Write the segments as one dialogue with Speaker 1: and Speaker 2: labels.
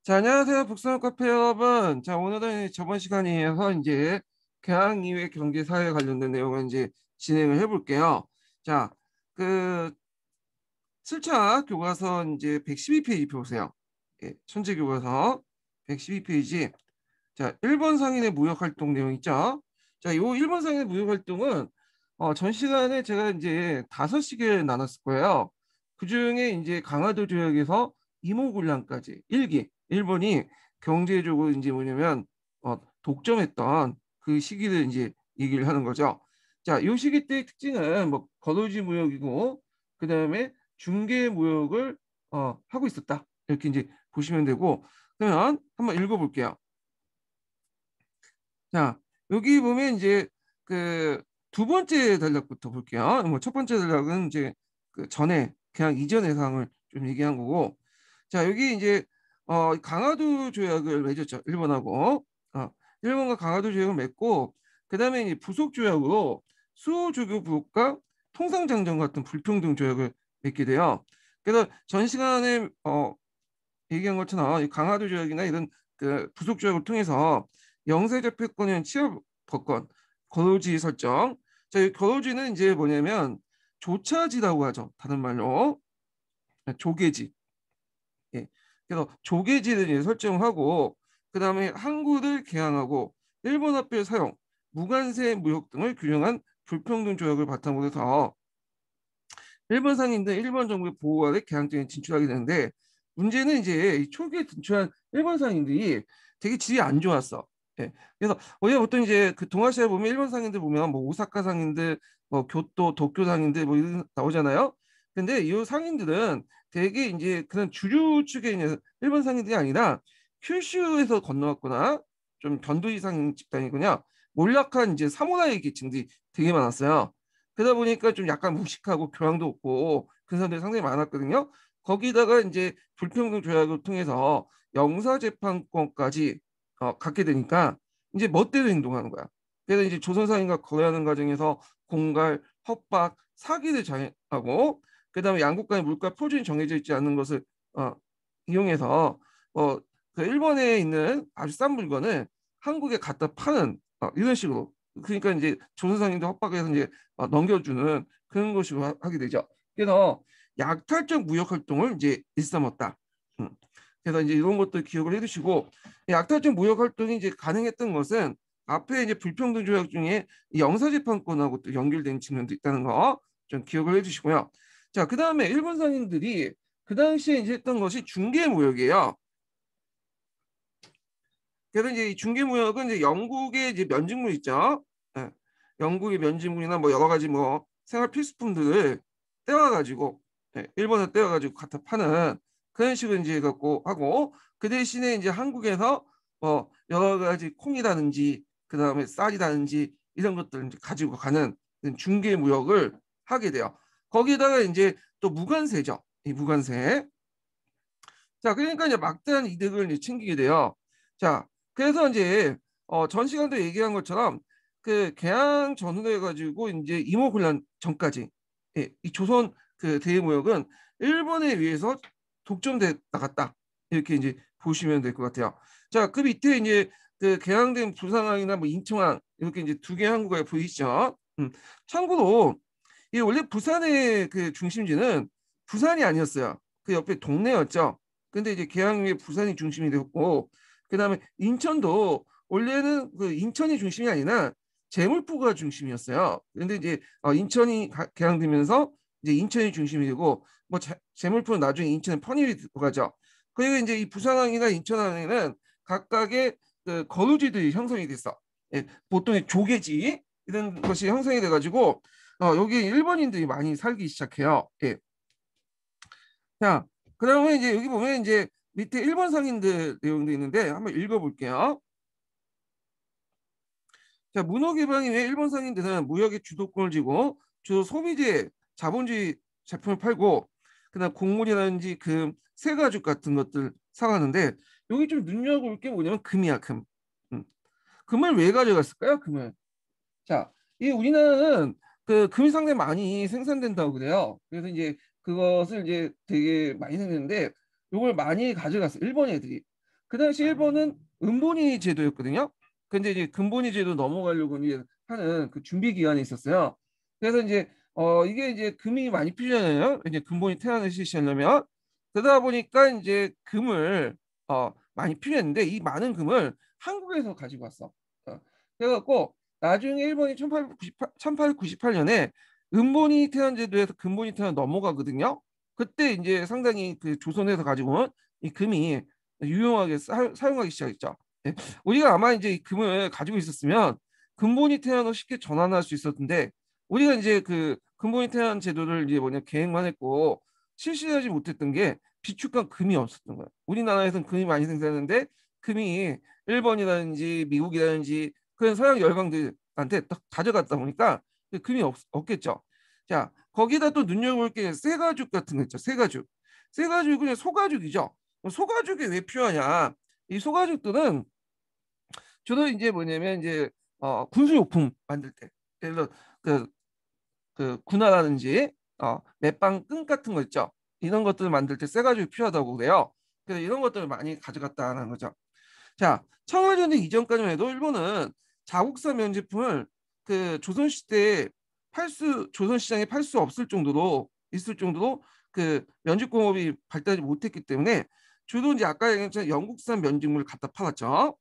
Speaker 1: 자, 안녕하세요. 북스너 카페 여러분. 자, 오늘은 저번 시간에 이어서 이제 개항 이후의 경제 사회에 관련된 내용을 이제 진행을 해볼게요. 자, 그 7차 교과서 이제 112페이지 보세요. 예, 천재 교과서 112페이지. 자, 1번 상인의 무역 활동 내용 있죠? 자, 요 1번 상인의 무역 활동은 전 시간에 제가 이제 5시간을 나눴을 거예요. 그중에 이제 강화도 조약에서 이모군란까지 1기, 일본이 경제적으로 이제 뭐냐면 독점했던 그 시기를 이제 얘기를 하는 거죠. 자, 요 시기 때의 특징은 뭐 거도지 무역이고 그다음에 중개 무역을 하고 있었다. 이렇게 이제 보시면 되고 그러면 한번 읽어볼게요. 자, 여기 보면 이제 그 두 번째 전략부터 볼게요. 뭐 첫 번째 전략은 이제 그 전에 그냥 이전의 상황을 좀 얘기한 거고, 자 여기 이제 강화도 조약을 맺었죠. 일본하고 일본과 강화도 조약을 맺고 그다음에 이제 부속 조약으로 수호조교 부국과 통상장정 같은 불평등 조약을 맺게 돼요. 그래서 전 시간에 얘기한 것처럼 이 강화도 조약이나 이런 그 부속 조약을 통해서 영세접해권이나 취업법권, 거주지 설정. 자, 이 거주지는 이제 뭐냐면 조차지라고 하죠. 다른 말로 조계지. 예. 그래서 조계지를 이제 설정하고 그다음에 항구를 개항하고 일본 화폐 사용, 무관세 무역 등을 규정한 불평등 조약을 바탕으로 해서 일본 상인들 일본 정부의 보호 아래 개항장에 진출하게 되는데 문제는 이제 이 초기에 진출한 일본 상인들이 되게 질이 안 좋았어. 예. 그래서 원래 보통 이제 그 동아시아에 보면 일본 상인들 보면 뭐 오사카 상인들, 뭐 교토, 도쿄 상인들 뭐 이런 나오잖아요. 근데 이 상인들은 되게 이제 그런 주류 측에 있는 일본 상인들이 아니라 큐슈에서 건너왔거나 좀 변두리 상인 집단이거나 몰락한 이제 사무라이 계층들이 되게 많았어요. 그러다 보니까 좀 약간 무식하고 교양도 없고 그런 사람들이 상당히 많았거든요. 거기다가 이제 불평등 조약을 통해서 영사재판권까지 갖게 되니까 이제 멋대로 행동하는 거야. 그래서 이제 조선사인과 거래하는 과정에서 공갈, 협박, 사기를 자행하고 그다음에 양국 간의 물가 표준이 정해져 있지 않는 것을 어, 이용해서 그 일본에 있는 아주 싼 물건을 한국에 갖다 파는 이런 식으로 그러니까 이제 조선상인도 협박해서 이제 넘겨주는 그런 것으로 하게 되죠. 그래서 약탈적 무역 활동을 이제 일삼았다. 음. 그래서 이제 이런 것도 기억을 해두시고 약탈적 무역 활동이 이제 가능했던 것은 앞에 이제 불평등 조약 중에 영사재판권하고 또 연결된 측면도 있다는 거 좀 기억을 해주시고요. 자, 그 다음에 일본 상인들이 그 당시에 이제 했던 것이 중개무역이에요. 그래서 이제 이 중개무역은 이제 영국의 이제 면직물 있죠. 예. 영국의 면직물이나 뭐 여러 가지 뭐 생활 필수품들을 떼와가지고 일본에 떼와가지고 갖다 파는 그런 식으로 이제 갖고 하고 그 대신에 이제 한국에서 뭐 여러 가지 콩이라든지 그 다음에 쌀이라든지 이런 것들을 이제 가지고 가는 중개무역을 하게 돼요. 거기다가 이제 또 무관세죠. 이 무관세. 자, 그러니까 이제 막대한 이득을 이제 챙기게 돼요. 자, 그래서 이제 전 시간도 얘기한 것처럼 그 개항 전후로 해가지고 이제 임오군란 전까지 이 조선 그 대무역은 일본에 의해서 독점돼 나갔다 이렇게 이제 보시면 될 것 같아요. 자, 그 밑에 이제 그 개항된 부산항이나 뭐 인천항 이렇게 이제 두 개 항구가 보이시죠? 참고로 이 원래 부산의 그 중심지는 부산이 아니었어요. 그 옆에 동네였죠. 근데 이제 계양이 부산이 중심이 되었고 그다음에 인천도 원래는 그 인천이 중심이 아니라 제물포가 중심이었어요. 그런데 이제 인천이 개항되면서 이제 인천이 중심이 되고 뭐 제물포는 나중에 인천에 편입이 들어가죠. 그리고 이제 이 부산항이나 인천항에는 각각의 그 거주지들이 형성이 됐어. 예, 보통 조계지 이런 것이 형성이 돼가지고 여기 일본인들이 많이 살기 시작해요. 예. 자, 그러면 이제 여기 보면 이제 밑에 일본 상인들 내용도 있는데 한번 읽어볼게요. 자, 문호 개방이 왜 일본 상인들은 무역의 주도권을 쥐고 주로 소비재, 자본주의 제품을 팔고 그다음 곡물이라든지 금, 새가죽 같은 것들 사가는데 여기 좀 눈여겨볼 게 뭐냐면 금이야, 금. 음. 금을 왜 가져갔을까요? 금을. 자, 이 우리나라는 그 금이 상당히 많이 생산된다고 그래요. 그래서 이제 그것을 이제 되게 많이 생겼는데 이걸 많이 가져갔어. 일본 애들이. 그 당시 일본은 은본위 제도였거든요. 근데 이제 근본위 제도 넘어가려고 이제 하는 그 준비 기간이 있었어요. 그래서 이제 이게 이제 금이 많이 필요하잖아요. 이제 근본이 태양을 실시하려면 그러다 보니까 이제 금을 많이 필요했는데 이 많은 금을 한국에서 가지고 왔어. 그래갖고 나중에 일본이 1898년에 은본위 태양 제도에서 근본위 태양 넘어가거든요. 그때 이제 상당히 그 조선에서 가지고 온 이 금이 유용하게 사용하기 시작했죠. 예. 우리가 아마 이제 이 금을 가지고 있었으면 근본이 태안으로 쉽게 전환할 수 있었는데 우리가 이제 그 근본이 태안 제도를 이제 뭐냐 계획만 했고 실시하지 못했던 게 비축한 금이 없었던 거예요. 우리나라에서는 금이 많이 생산했는데 금이 일본이라든지 미국이라든지 그런 서양 열강들한테 딱 가져갔다 보니까 금이 없겠죠. 자, 거기다 또 눈여겨볼 게 쇠가죽 같은 거 있죠. 쇠가죽. 쇠가죽은 그냥 소가죽이죠. 소가죽이 왜 필요하냐? 이 소가죽들은 주로 이제 뭐냐면 이제 군수용품 만들 때, 예를 들어 그, 그 군화라든지 맥방 끈 같은 거 있죠. 이런 것들을 만들 때 쇠가죽이 필요하다고 그래요. 그래서 이런 것들을 많이 가져갔다는 거죠. 자, 청일전쟁 이전까지만 해도 일본은 자국산 면제품을 그 조선 시대에 조선 시장에 팔 수 없을 정도로 있을 정도로 그 면직공업이 발달하지 못했기 때문에 주로 이제 아까 얘기한 영국산 면직물을 갖다 팔았죠.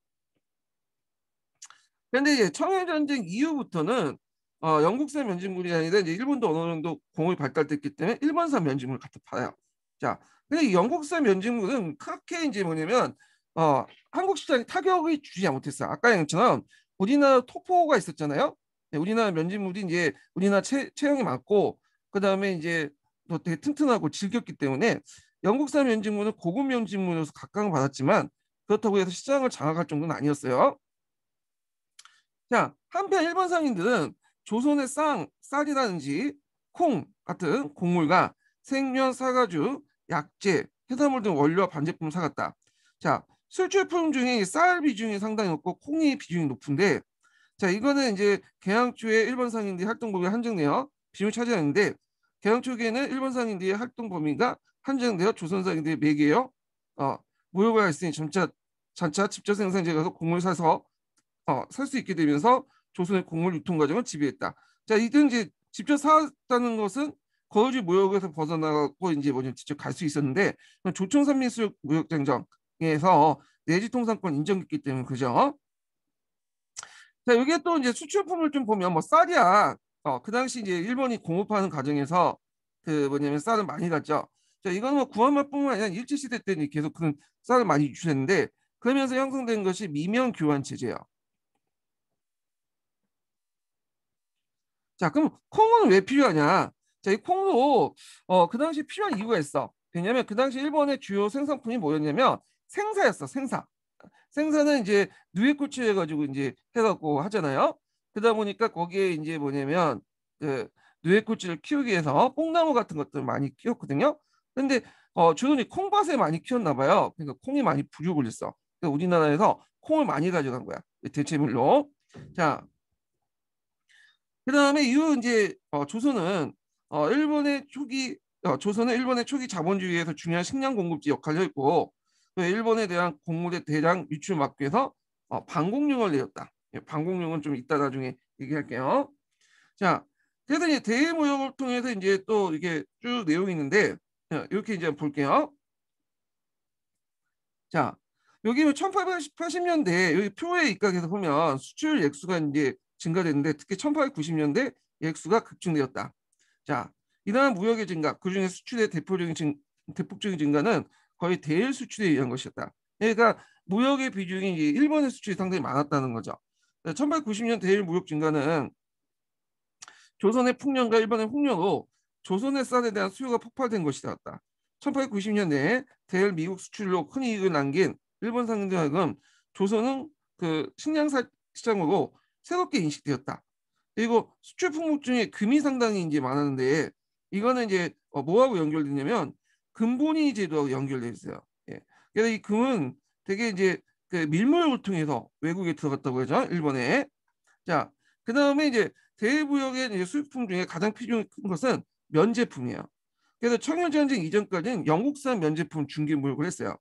Speaker 1: 그런데 이제 청일전쟁 이후부터는 영국산 면직물이 아니라 이제 일본도 어느 정도 공업이 발달됐기 때문에 일본산 면직물을 갖다 팔아요. 자, 근데 이 영국산 면직물은 그렇게 이제 뭐냐면 한국 시장에 타격을 주지 못했어요. 아까 얘기처럼 우리나라 토포가 있었잖아요. 네, 우리나라 면직물이 이제 우리나라 체형이 많고 그 다음에 이제 또 되게 튼튼하고 질겼기 때문에 영국산 면직물은 고급 면직물로서 각광을 받았지만 그렇다고 해서 시장을 장악할 정도는 아니었어요. 자, 한편 일본 상인들은 조선의 쌀이라든지 콩 같은 곡물과 생면, 사과즙, 약재, 해산물 등 원료와 반제품을 사갔다. 자, 수출품 중에 쌀 비중이 상당히 높고 콩이 비중이 높은데, 자, 이거는 이제 개항 초에 일본 상인들이 활동 범위가 한정되어 비중을 차지하는데, 개항 초기에는 일본 상인들의 활동 범위가 한정되어 조선 상인들이 매개어 무효가 있으니 점차 직접 생산지에 가서 곡물 사서 살 수 있게 되면서 조선의 곡물 유통 과정을 지배했다. 자, 이등 이제 직접 사왔다는 것은 거주 무역에서 벗어나고 이제 뭐냐 직접 갈 수 있었는데 조총산민수역 무역장정에서 내지통상권 인정했기 때문에 그죠? 자, 여기에 또 이제 수출품을 좀 보면 뭐 쌀이야. 그 당시 이제 일본이 공업하는 과정에서 그 뭐냐면 쌀을 많이 갔죠. 자, 이거는 뭐 구한말뿐만 아니라 일제시대 때는 계속 그런 쌀을 많이 유출했는데 그러면서 형성된 것이 미명 교환 체제예요. 자, 그럼 콩은 왜 필요하냐? 자, 이 콩도 그 당시 필요한 이유가 있어. 왜냐면 그 당시 일본의 주요 생산품이 뭐였냐면 생사였어, 생사. 생사는 이제 누에쿠치 해가지고 이제 해갖고 하잖아요. 그러다 보니까 거기에 이제 뭐냐면 그 누에쿠치를 키우기 위해서 뽕나무 같은 것들 많이 키웠거든요. 근데 주로 이 콩밭에 많이 키웠나 봐요. 그러니까 콩이 많이 부족을 했어. 그러니까 우리나라에서 콩을 많이 가져간 거야. 대체물로. 자, 그다음에 이후 이제 조선은 조선은 일본의 초기 자본주의에서 중요한 식량 공급지 역할을 했고 또 일본에 대한 곡물의 대량 유출 막기 위해서 방공령을 내렸다. 예, 방공령은 좀 이따 나중에 얘기할게요. 자, 그래서 이제 대무역을 통해서 이제 또 이게 쭉 내용이 있는데 이렇게 이제 볼게요. 자, 여기 1880년대 여기 표에 입각해서 보면 수출 액수가 이제 증가됐는데 특히 1890년대 액수가 급증되었다. 자, 이러한 무역의 증가, 그중에 수출의 대폭적인 증가는 거의 대일 수출에 의한 것이었다. 그러니까 무역의 비중이 이제 일본의 수출이 상당히 많았다는 거죠. 1890년 대일 무역 증가는 조선의 풍년과 일본의 홍련으로 조선의 쌀에 대한 수요가 폭발된 것이었다. 1890년대에 대일 미국 수출로 큰 이익을 남긴 일본 상인들 하여금 조선은 그 식량 시장으로 새롭게 인식되었다. 그리고 수출 품목 중에 금이 상당히 이제 많았는데 이거는 이제 뭐하고 연결되냐면 금본위 제도하고 연결돼 있어요. 예. 그래서 이 금은 되게 이제 그 밀무역을 통해서 외국에 들어갔다고 하죠. 일본에. 자, 그 다음에 이제 대부역의 이제 수입품 중에 가장 비중이 큰 것은 면제품이에요. 그래서 청일전쟁 이전까지는 영국산 면제품 중개 무역을 했어요.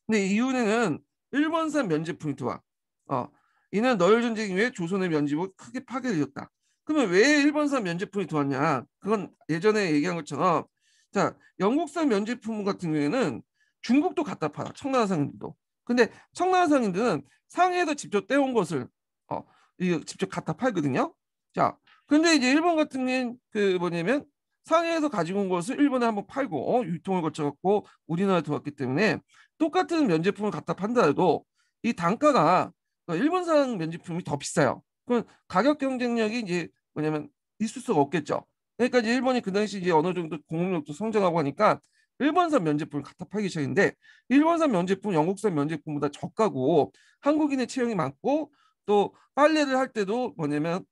Speaker 1: 근데 이후에는 일본산 면제품이 들어와. 어, 이는 너일 전쟁 이후에 조선의 면집을 크게 파괴되었다. 그러면 왜 일본산 면제품이 들어왔냐? 그건 예전에 얘기한 것처럼 자, 영국산 면제품 같은 경우에는 중국도 갖다 팔아. 청나라 상인들도. 근데 청나라 상인들은 상해에서 직접 떼온 것을 어, 이거 직접 갖다 팔거든요. 자, 근데 이제 일본 같은 경우는 그 뭐냐면 상해에서 가지고 온 것을 일본에 한번 팔고 유통을 거쳐갖고 우리나라에 들어왔기 때문에 똑같은 면제품을 갖다 판다해도 이 단가가 일본산 면제품이 더 비싸요. 그럼 가격 경쟁력이 이제 뭐냐면 있을 수가 없겠죠. 그러니까 이제 일본이 그 당시 이제 어느 정도 공업력도 성장하고 하니까 일본산 면제품을 갖다 팔기 시작했는데 일본산 면제품 영국산 면제품보다 저가고 한국인의 체형이 많고 또 빨래를 할 때도 뭐냐면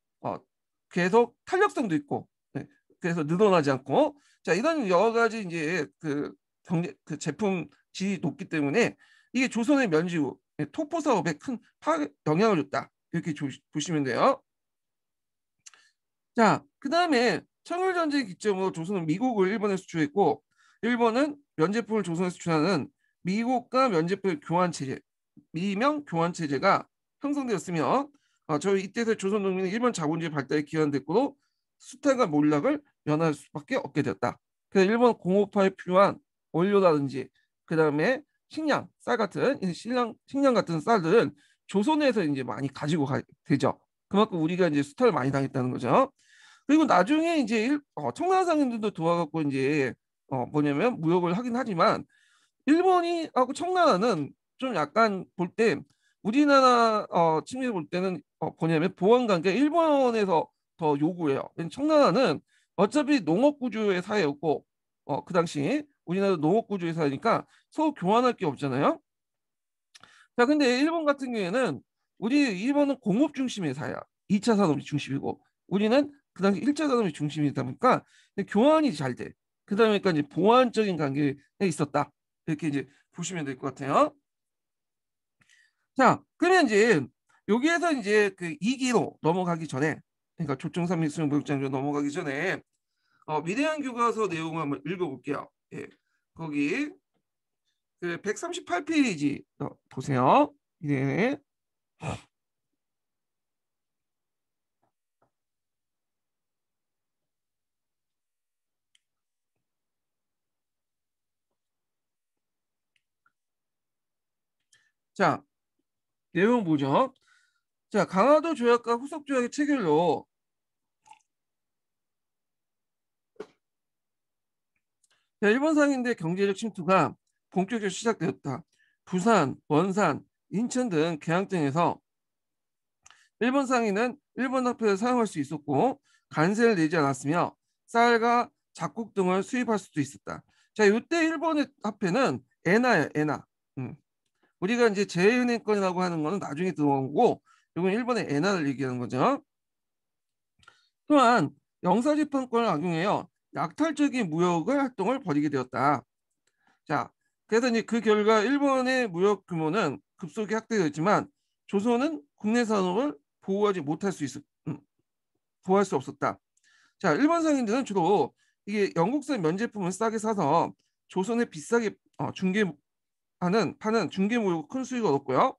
Speaker 1: 계속 탄력성도 있고 네, 그래서 늘어나지 않고 자 이런 여러 가지 이제 그 제품 질이 높기 때문에 이게 조선의 면지구 토포 사업에 큰 영향을 줬다 이렇게 보시면 돼요. 자, 그 다음에 청일전쟁 기점으로 조선은 미국을 일본에 수출했고 일본은 면제품을 조선에 수출하는 미국과 면제품 교환 체제, 미명 교환 체제가 형성되었으며 저희 이때에서 조선 농민은 일본 자본주의 발달에 기여한댔고 수탈과 몰락을 면할 수밖에 없게 되었다. 그래서 일본 공업화에 필요한 원료라든지 그 다음에 식량, 쌀 같은 식량 같은 쌀들은 조선에서 이제 많이 가지고 되죠. 그만큼 우리가 이제 수탈을 많이 당했다는 거죠. 그리고 나중에 이제 청나라 상인들도 도와갖고 이제 뭐냐면 무역을 하긴 하지만 일본이 하고 청나라는 좀 약간 볼 때 우리나라 측면에서 볼 때는 뭐냐면 보안 관계 일본에서 더 요구해요. 청나라는 어차피 농업 구조의 사회였고 그 당시 우리나라 농업 구조의 사회니까 서로 교환할 게 없잖아요. 자, 근데 일본 같은 경우에는 일본은 공업 중심의 사회야. 2차 산업이 중심이고 우리는 그 당시 1차 산업이 중심이다 보니까 교환이 잘 돼. 그러다 보니까 이제 보완적인 관계에 있었다. 이렇게 이제 보시면 될 것 같아요. 자, 그러면 이제 여기에서 이제 그 2기로 넘어가기 전에 그러니까 조총삼 일승 무역장로 넘어가기 전에 위대한 교과서 내용을 한번 읽어볼게요. 예. 거기 그 138페이지 보세요. 네. 자, 내용 보죠. 자, 강화도 조약과 후속 조약의 체결로 일본 상인들의 경제적 침투가 본격적으로 시작되었다. 부산, 원산, 인천 등 계양 등에서 일본 상인은 일본 화폐를 사용할 수 있었고 관세를 내지 않았으며 쌀과 잡곡 등을 수입할 수도 있었다. 자, 이때 일본의 화폐는 엔화예요, 엔화. 우리가 이제 제은행권이라고 하는 거는 나중에 들어온 거고 이건 일본의 엔화를 얘기하는 거죠. 또한 영사집권권을 악용해요. 약탈적인 무역을 활동을 벌이게 되었다. 자, 그래서 이제 그 결과 일본의 무역 규모는 급속히 확대되었지만 조선은 국내 산업을 보호하지 못할 수 있었, 보호할 수 없었다. 자, 일본 상인들은 주로 이게 영국산 면제품을 싸게 사서 조선에 비싸게 파는 중개무역으로 큰 수익을 얻었고요.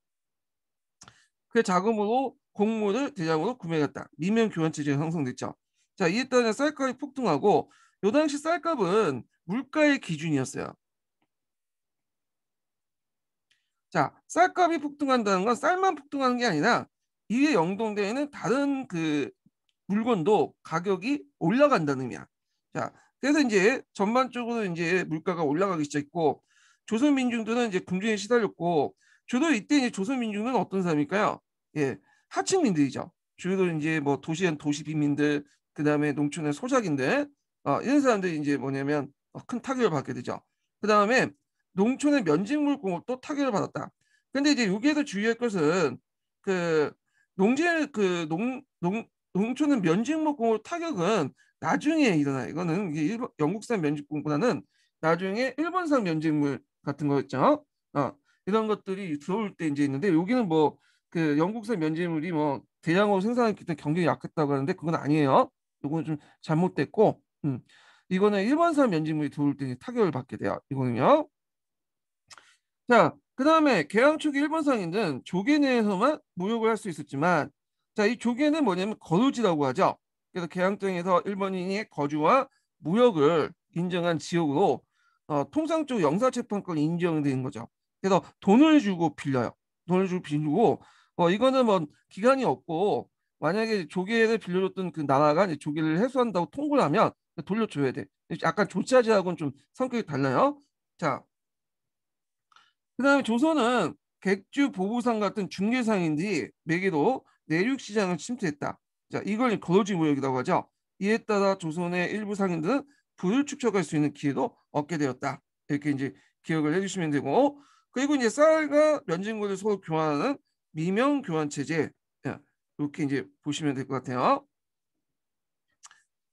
Speaker 1: 그 자금으로 곡물을 대량으로 구매했다. 미명 교환 체제가 형성됐죠. 자, 이에 따라 쌀값이 폭등하고 요 당시 쌀값은 물가의 기준이었어요. 자, 쌀값이 폭등한다는 건 쌀만 폭등하는 게 아니라 이에 연동되어 있는 다른 그 물건도 가격이 올라간다는 의미야. 자, 그래서 이제 전반적으로 이제 물가가 올라가기 시작했고 조선 민중들은 이제 궁중에 시달렸고 주로 이때 이제 조선 민중은 어떤 사람일까요? 예, 하층민들이죠. 주로 이제 뭐 도시엔 도시 빈민들, 그다음에 농촌의 소작인들, 이런 사람들이 이제 뭐냐면 큰 타격을 받게 되죠. 그다음에 농촌의 면직물 공업도 타격을 받았다. 근데 이제 여기에서 주의할 것은 그 농지 농촌은 면직물 공업 타격은 나중에 일어나. 이거는 이게 영국산 면직공보다는 나중에 일본산 면직물 같은 거였죠. 이런 것들이 들어올 때 이제 있는데 여기는 뭐 그 영국산 면직물이 뭐 대량으로 생산했기 때문에 경쟁이 약했다고 하는데 그건 아니에요. 이거는 좀 잘못됐고, 이거는 일본산 면직물이 들어올 때 타격을 받게 돼요. 이거는요. 자, 그다음에 개항 초기 일본 상인들은 조개 내에서만 무역을 할 수 있었지만, 자, 이 조개는 뭐냐면 거주지라고 하죠. 그래서 개항 땅에서 일본인의 거주와 무역을 인정한 지역으로 통상적으로 영사재판권이 인정되는 거죠. 그래서 돈을 주고 빌려요. 돈을 주고 빌리고, 이거는 뭐 기간이 없고, 만약에 조개를 빌려줬던 그 나라가 이제 조개를 해수한다고 통보를 하면 돌려줘야 돼. 약간 조차지하고는 좀 성격이 달라요. 자, 그다음에 조선은 객주 보부상 같은 중개상인들이 매개로 내륙 시장을 침투했다. 자, 이걸 거로지 무역이라고 하죠. 이에 따라 조선의 일부 상인들은 부를 축적할 수 있는 기회도 얻게 되었다. 이렇게 이제 기억을 해주시면 되고, 그리고 이제 쌀과 면진고를 서로 교환하는 미명 교환 체제, 예, 이렇게 이제 보시면 될 것 같아요.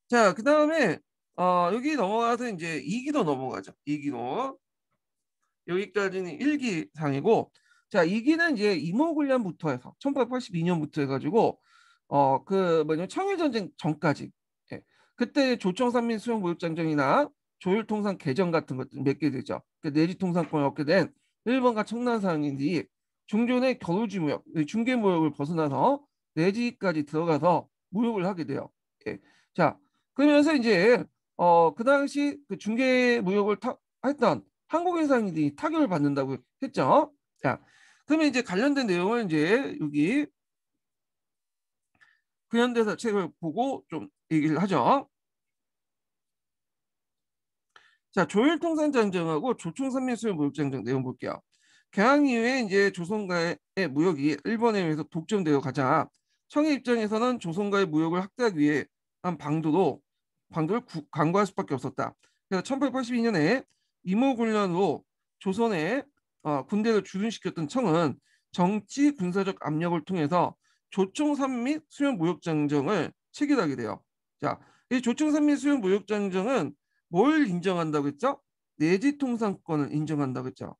Speaker 1: 자, 그다음에 여기 넘어가서 이제 2기로 넘어가죠. 2기로. 여기까지는 1기상이고, 자, 2기는 이제 임오군란부터 해서 1882년부터 해가지고 그 뭐냐면 청일전쟁 전까지, 예. 그때 조청산민 수용무역장정이나 조율통상 개정 같은 것들 몇 개 되죠. 그 내지통상권을 얻게 된 일본과 청나상인들이 중존의 겨루지 무역, 중개 무역을 벗어나서 내지까지 들어가서 무역을 하게 돼요. 예. 자, 그러면서 이제 그 당시 그 중개 무역을 했던 한국인 상인들이 타격을 받는다고 했죠. 자, 그러면 이제 관련된 내용을 이제 여기 근현대사 책을 보고 좀 얘기를 하죠. 자, 조일통상장정하고 조총산민수요 무역장정 내용 볼게요. 개항 이후에 이제 조선과의 무역이 일본에 의해서 독점되어 가자 청해 입장에서는 조선과의 무역을 확대하기 위해 한 방도를 강구할 수밖에 없었다. 그래서 1882년에 임오군란으로 조선의 군대를 주둔시켰던 청은 정치 군사적 압력을 통해서 조총산미 수용 무역장정을 체결하게 돼요. 자, 이 조총산미 수용 무역장정은 뭘 인정한다고 했죠? 내지통상권을 인정한다고 했죠.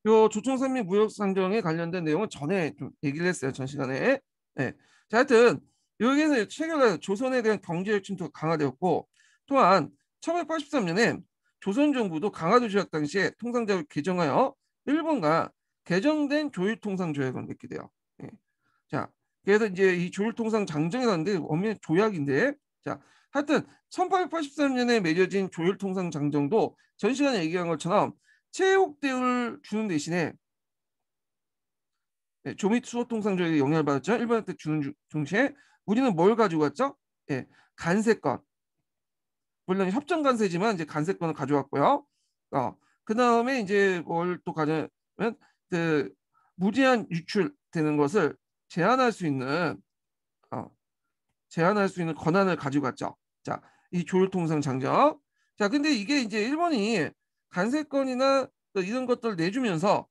Speaker 1: 요 조총산미 무역상정에 관련된 내용은 전에 좀 얘기를 했어요. 전 시간에. 네. 자, 하여튼 여기에서 체결한 조선에 대한 경제적 침투가 강화되었고, 또한 1983년에 조선 정부도 강화도 조약 당시에 통상자를 개정하여 일본과 개정된 조율통상 조약을 맺게 돼요. 네. 자, 그래서 이제 이 조율통상 장정이라는데 엄연히 조약인데, 자, 하여튼 1883년에 맺어진 조율통상 장정도 전 시간에 얘기한 것처럼 체육대우를 주는 대신에, 네, 조미 수호통상조약에 영향을 받았죠. 일본한테 주는 중시에 우리는 뭘 가지고 왔죠? 예, 간세권. 물론 협정 간세지만 이제 간세권을 가져왔고요. 그 다음에 이제 뭘 또 가져면 그 무제한 유출되는 것을 제한할 수 있는 어, 제한할 수 있는 권한을 가지고 갔죠. 자, 이 조율통상 장정. 자, 근데 이게 이제 일본이 관세권이나 이런 것들을 내주면서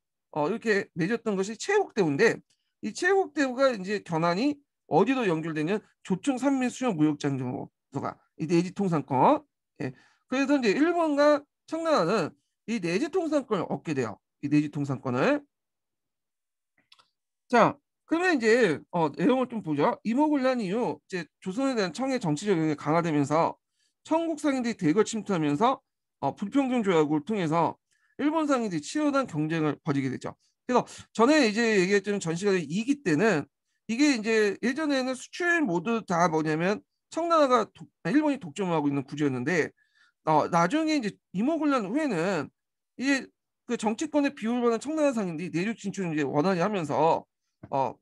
Speaker 1: 이렇게 맺었던 것이 체국대우인데, 이 체국대우가 이제 견한이 어디로 연결되냐? 조총 산미 수용 무역 장정으로가 이 내지 통상권. 예. 그래서 이제 일본과 청나라는 이 내지 통상권을 얻게 돼요. 이 내지 통상권을. 자, 그러면 이제 내용을 좀 보죠. 임오군란 이후 이제 조선에 대한 청의 정치적 영향이 강화되면서 청국 상인들이 대거 침투하면서 불평등 조약을 통해서 일본 상인들이 치열한 경쟁을 벌이게 되죠. 그래서 전에 이제 얘기했던 전 시간에 2기 때는 이게 이제 예전에는 수출 모두 다 뭐냐면 청나라가 일본이 독점하고 있는 구조였는데, 나중에 이제 임오군란 후에는 이게 그 정치권의 비율 받는 청나라 상인들이 내륙 진출을 이제 원활히 하면서 어,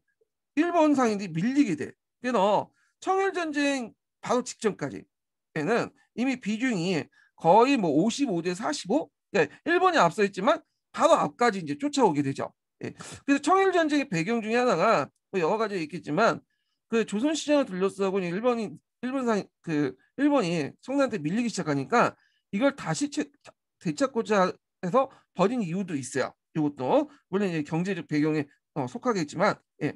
Speaker 1: 일본 상인들이 밀리게 돼. 그래서 청일전쟁 바로 직전까지에는 이미 비중이 거의 뭐 55대 45? 그러니까 일본이 앞서 있지만 바로 앞까지 이제 쫓아오게 되죠. 예. 그래서 청일전쟁의 배경 중에 하나가 뭐 여러 가지 있겠지만 그 조선 시장을 둘러싸고 일본이 청나라한테 밀리기 시작하니까 이걸 다시 되찾고자 해서 벌인 이유도 있어요. 이것도 물론 이제 경제적 배경에 속하겠지만, 예.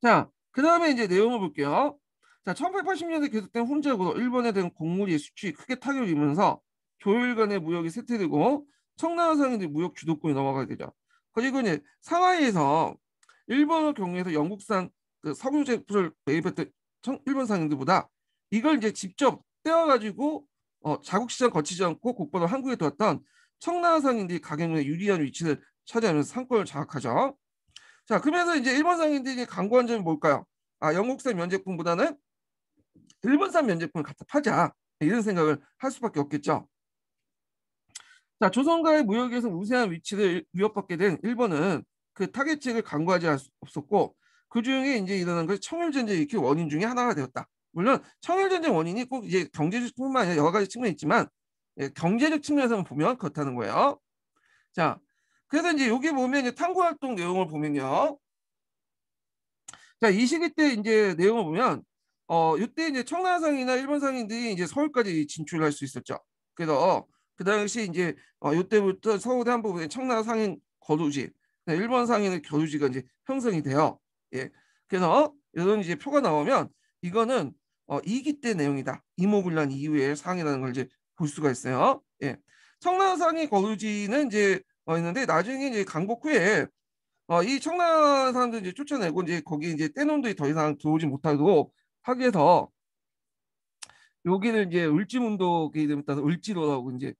Speaker 1: 자, 그 다음에 이제 내용을 볼게요. 자, 1880년대 계속된 혼적으로 일본에 대한 곡물의 수출이 크게 타격을 입으면서 조일 간의 무역이 쇠퇴되고 청나라 상인들이 무역 주도권이 넘어가게 되죠. 그리고 이제 상하이에서 일본을 경유해서 영국산 그 석유 제품을 매입했던 일본 상인들보다 이걸 이제 직접 떼어가지고 자국 시장 거치지 않고 곧바로 한국에 들어왔던 청나라 상인들이 가격에 유리한 위치를 차지하면서 상권을 장악하죠. 자, 그러면서 이제 일본 상인들이 강구한 점이 뭘까요? 아, 영국산 면제품보다는 일본산 면제품을 갖다 파자. 이런 생각을 할 수밖에 없겠죠. 자, 조선과의 무역에서 우세한 위치를 위협받게 된 일본은 그 타겟책을 강구하지 없었고, 그 중에 이제 일어난 것이 청일전쟁이 이렇게 원인 중에 하나가 되었다. 물론 청일전쟁 원인이 꼭 이제 경제적뿐만 아니라 여러 가지 측면이 있지만, 예, 경제적 측면에서 보면 그렇다는 거예요. 자, 그래서 이제 여기 보면 이제 탐구활동 내용을 보면요. 자, 이 시기 때 이제 내용을 보면 이때 이제 청나라상이나 일본 상인들이 이제 서울까지 진출할 수 있었죠. 그래서 그 당시 이제 이때부터 서울의 한 부분에 청나라 상인 거주지, 일본 상인의 거주지가 이제 형성이 돼요. 예. 그래서 이런 이제 표가 나오면 이거는 2기 때 내용이다. 이모군란 이후에 상이라는 걸 이제 볼 수가 있어요. 예. 청나라 상인 거주지는 이제 있는데 나중에 이제 강복 후에 이 청라 사람들 이제 쫓아내고 이제 거기 이제 떼놈들이 더 이상 들어오지 못하도록 하기 위해서 여기를 이제 을지문도 이름을 따서 을지로라고 이제